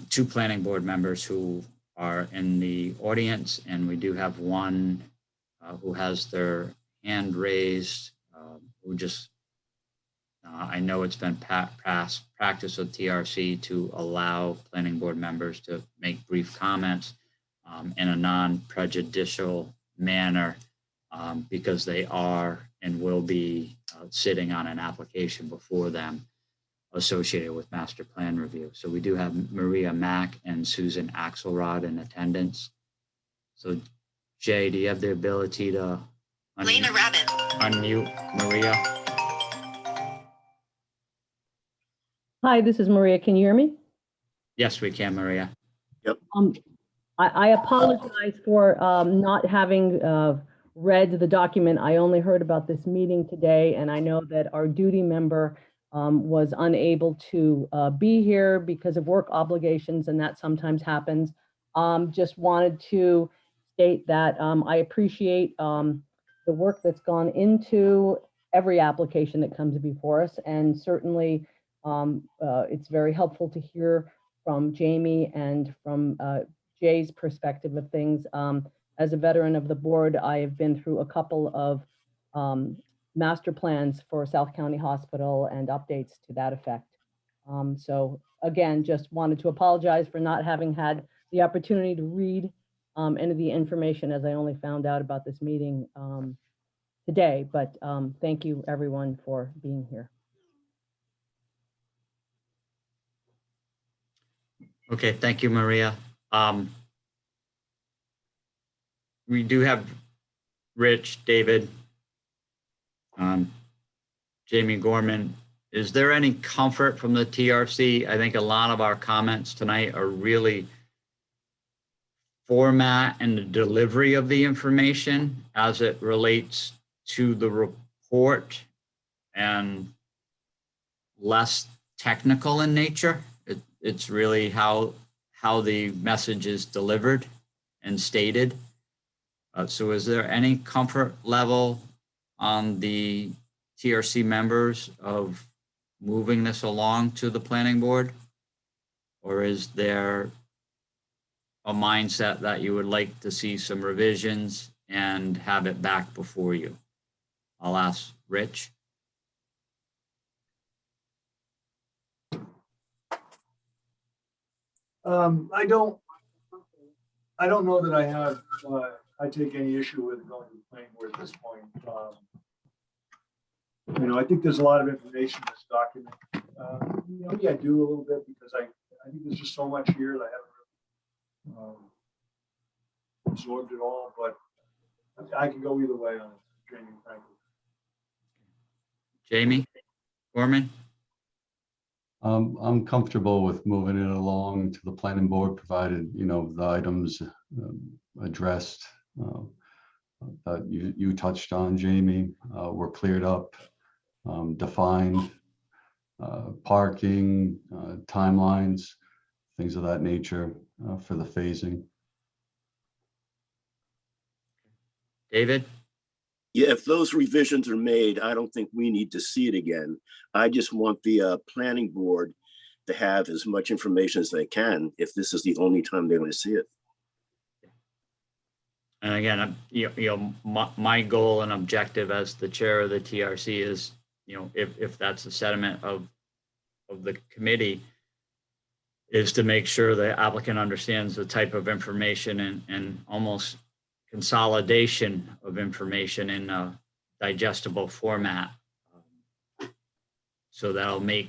two planning board members who are in the audience, and we do have one who has their hand raised, who just, I know it's been past practice of TRC to allow planning board members to make brief comments in a non-prejudicial manner, because they are and will be sitting on an application before them associated with master plan review. So we do have Maria Mack and Susan Axelrod in attendance. So Jay, do you have the ability to unmute Maria? Hi, this is Maria. Can you hear me? Yes, we can, Maria. Yep. I apologize for not having read the document. I only heard about this meeting today, and I know that our duty member was unable to be here because of work obligations, and that sometimes happens. Just wanted to state that I appreciate the work that's gone into every application that comes before us, and certainly it's very helpful to hear from Jamie and from Jay's perspective of things. As a veteran of the board, I have been through a couple of master plans for South County Hospital and updates to that effect. So again, just wanted to apologize for not having had the opportunity to read any of the information, as I only found out about this meeting today, but thank you everyone for being here. Okay, thank you, Maria. We do have Rich, David, Jamie Gorman. Is there any comfort from the TRC? I think a lot of our comments tonight are really format and the delivery of the information as it relates to the report and less technical in nature. It's really how the message is delivered and stated. So is there any comfort level on the TRC members of moving this along to the planning board? Or is there a mindset that you would like to see some revisions and have it back before you? I'll ask Rich. I don't know that I take any issue with going to the planning board at this point. I think there's a lot of information in this document. Maybe I do a little bit because I think there's just so much here that I haven't really absorbed it all, but I can go either way on it, Jamie, frankly. Jamie Gorman? I'm comfortable with moving it along to the planning board, provided, you know, the items addressed that you touched on, Jamie, were cleared up, defined, parking, timelines, things of that nature for the phasing. David? Yeah, if those revisions are made, I don't think we need to see it again. I just want the planning board to have as much information as they can if this is the only time they're going to see it. And again, my goal and objective as the chair of the TRC is, if that's the sentiment of the committee, is to make sure the applicant understands the type of information and almost consolidation of information in a digestible format. So that'll make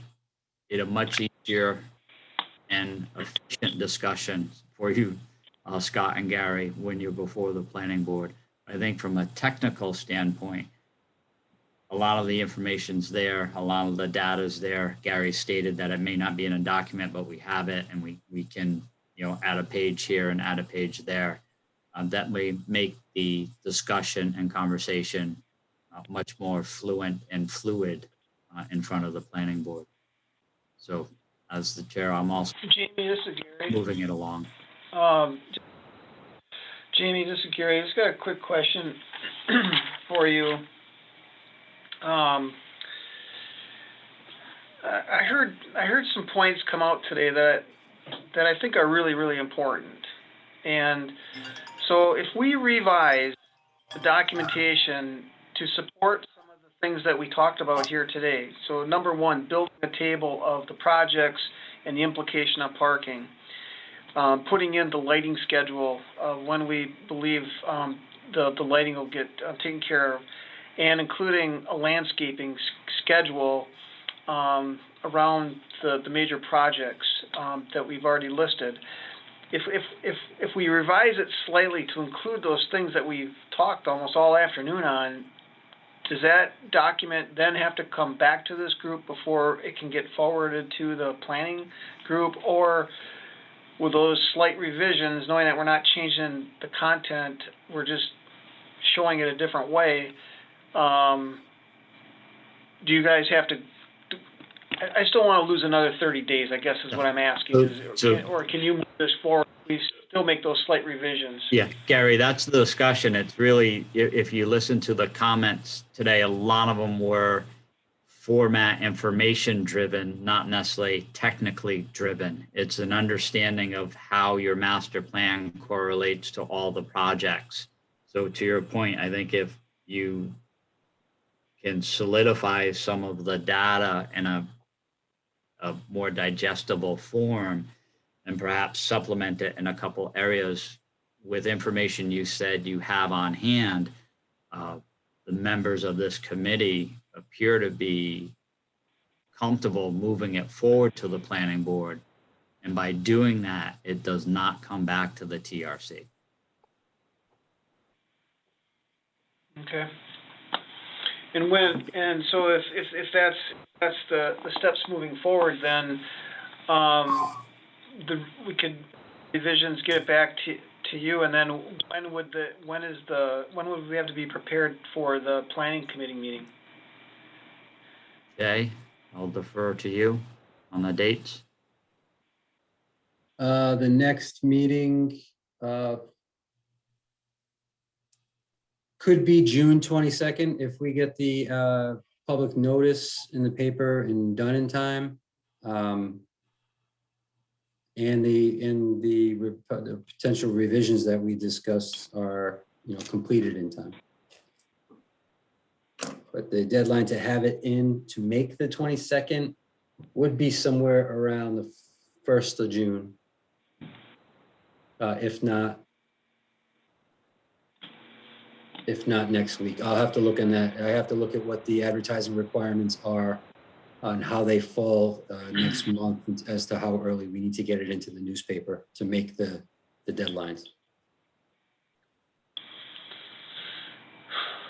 it a much easier and efficient discussion for you, Scott and Gary, when you're before the planning board. I think from a technical standpoint, a lot of the information's there, a lot of the data's there. Gary stated that it may not be in a document, but we have it, and we can, add a page here and add a page there. That may make the discussion and conversation much more fluent and fluid in front of the planning board. So as the chair, I'm also Jamie, this is Gary. moving it along. Jamie, this is Gary. I just got a quick question for you. I heard some points come out today that I think are really, really important. And so if we revise the documentation to support some of the things that we talked about here today, so number one, building a table of the projects and the implication of parking, putting in the lighting schedule of when we believe the lighting will get taken care of, and including a landscaping schedule around the major projects that we've already listed. If we revise it slightly to include those things that we've talked almost all afternoon on, does that document then have to come back to this group before it can get forwarded to the planning group? Or with those slight revisions, knowing that we're not changing the content, we're just showing it a different way, do you guys have to, I still want to lose another 30 days, I guess is what I'm asking. Or can you move this forward? We still make those slight revisions? Yeah, Gary, that's the discussion. It's really, if you listen to the comments today, a lot of them were format information driven, not necessarily technically driven. It's an understanding of how your master plan correlates to all the projects. So to your point, I think if you can solidify some of the data in a more digestible form and perhaps supplement it in a couple areas with information you said you have on hand, the members of this committee appear to be comfortable moving it forward to the planning board. And by doing that, it does not come back to the TRC. Okay. And so if that's the steps moving forward, then we could revisions get it back to you, and then when would we have to be prepared for the planning committee meeting? Jay, I'll defer to you on the dates. The next meeting could be June 22nd if we get the public notice in the paper and done in time. And the potential revisions that we discussed are, completed in time. But the deadline to have it in to make the 22nd would be somewhere around the 1st of June. If not next week. I'll have to look in that. I have to look at what the advertising requirements are on how they fall next month as to how early we need to get it into the newspaper to make the deadlines.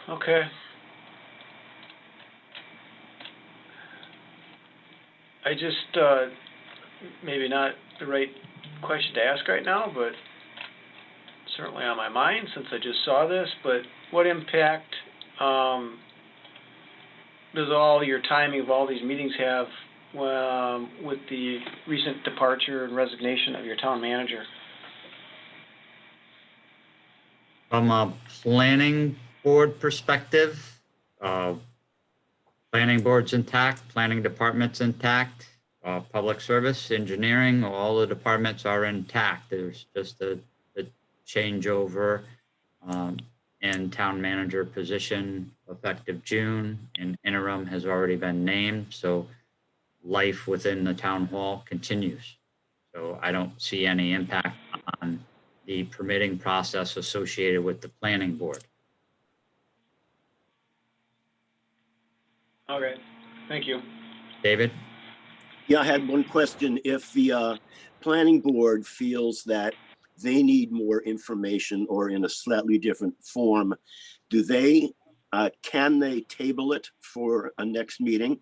Okay. I just, maybe not the right question to ask right now, but certainly on my mind since I just saw this, but what impact does all your timing of all these meetings have with the recent departure and resignation of your town manager? From a planning board perspective, planning board's intact, planning department's intact, public service, engineering, all the departments are intact. There's just a changeover in town manager position effective June, and interim has already been named. So life within the town hall continues. So I don't see any impact on the permitting process associated with the planning board. Okay, thank you. David? Yeah, I had one question. If the planning board feels that they need more information or in a slightly different form, can they table it for a next meeting?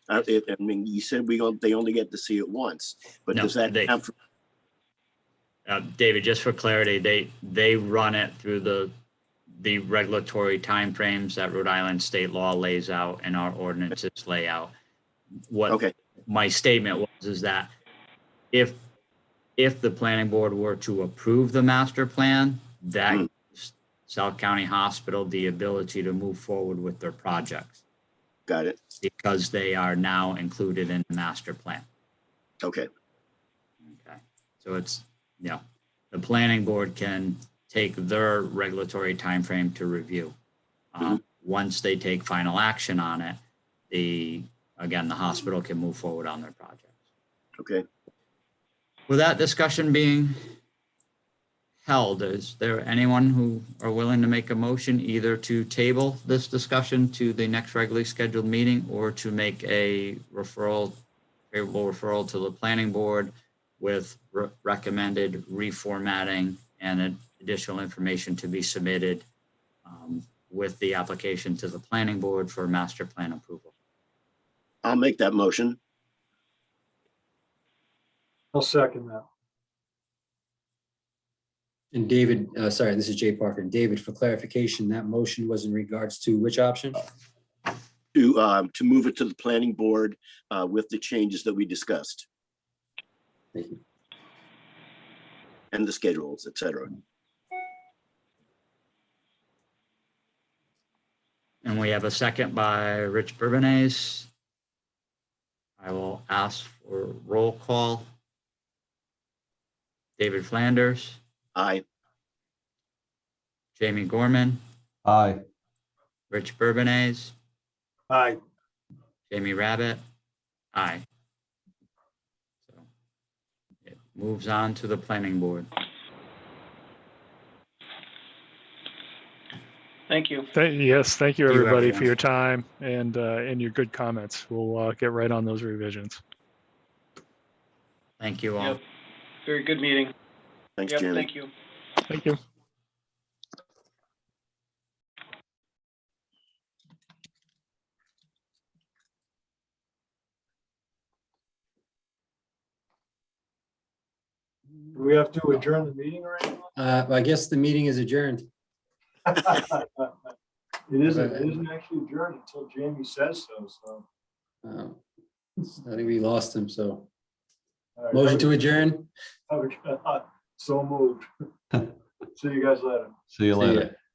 I mean, you said they only get to see it once, but No, does that count for? David, just for clarity, they run it through the regulatory timeframes that Rhode Island state law lays out and our ordinances lay out. What my statement was is that if the planning board were to approve the master plan, that gives South County Hospital the ability to move forward with their projects. Got it. Because they are now included in the master plan. Okay. Okay. So it's, the planning board can take their regulatory timeframe to review. Once they take final action on it, the hospital can move forward on their projects. Okay. With that discussion being held, is there anyone who are willing to make a motion either to table this discussion to the next regularly scheduled meeting or to make a favorable referral to the planning board with recommended reformatting and additional information to be submitted with the application to the planning board for master plan approval? I'll make that motion. I'll second that. And David, sorry, this is Jay Parker. David, for clarification, that motion was in regards to which option? To move it to the planning board with the changes that we discussed. Thank you. And the schedules, et cetera. And we have a second by Rich Bourbonnais. I will ask for roll call. David Flanders. Aye. Jamie Gorman. Aye. Rich Bourbonnais. Aye. Jamie Rabbit. Aye. So it moves on to the planning board. Thank you. Yes, thank you, Thank you, everybody, everyone. for your time and your good comments. We'll get right on those revisions. Thank you all. Yep. Very good meeting. Thanks, Yep, Jamie. thank you. Thank you. Do we have to adjourn the meeting or anything? I guess the meeting is adjourned. It isn't actually adjourned until Jamie says so, I think we lost him, so. All right, Motion to adjourn? So moved. See you guys later. See you See later. ya.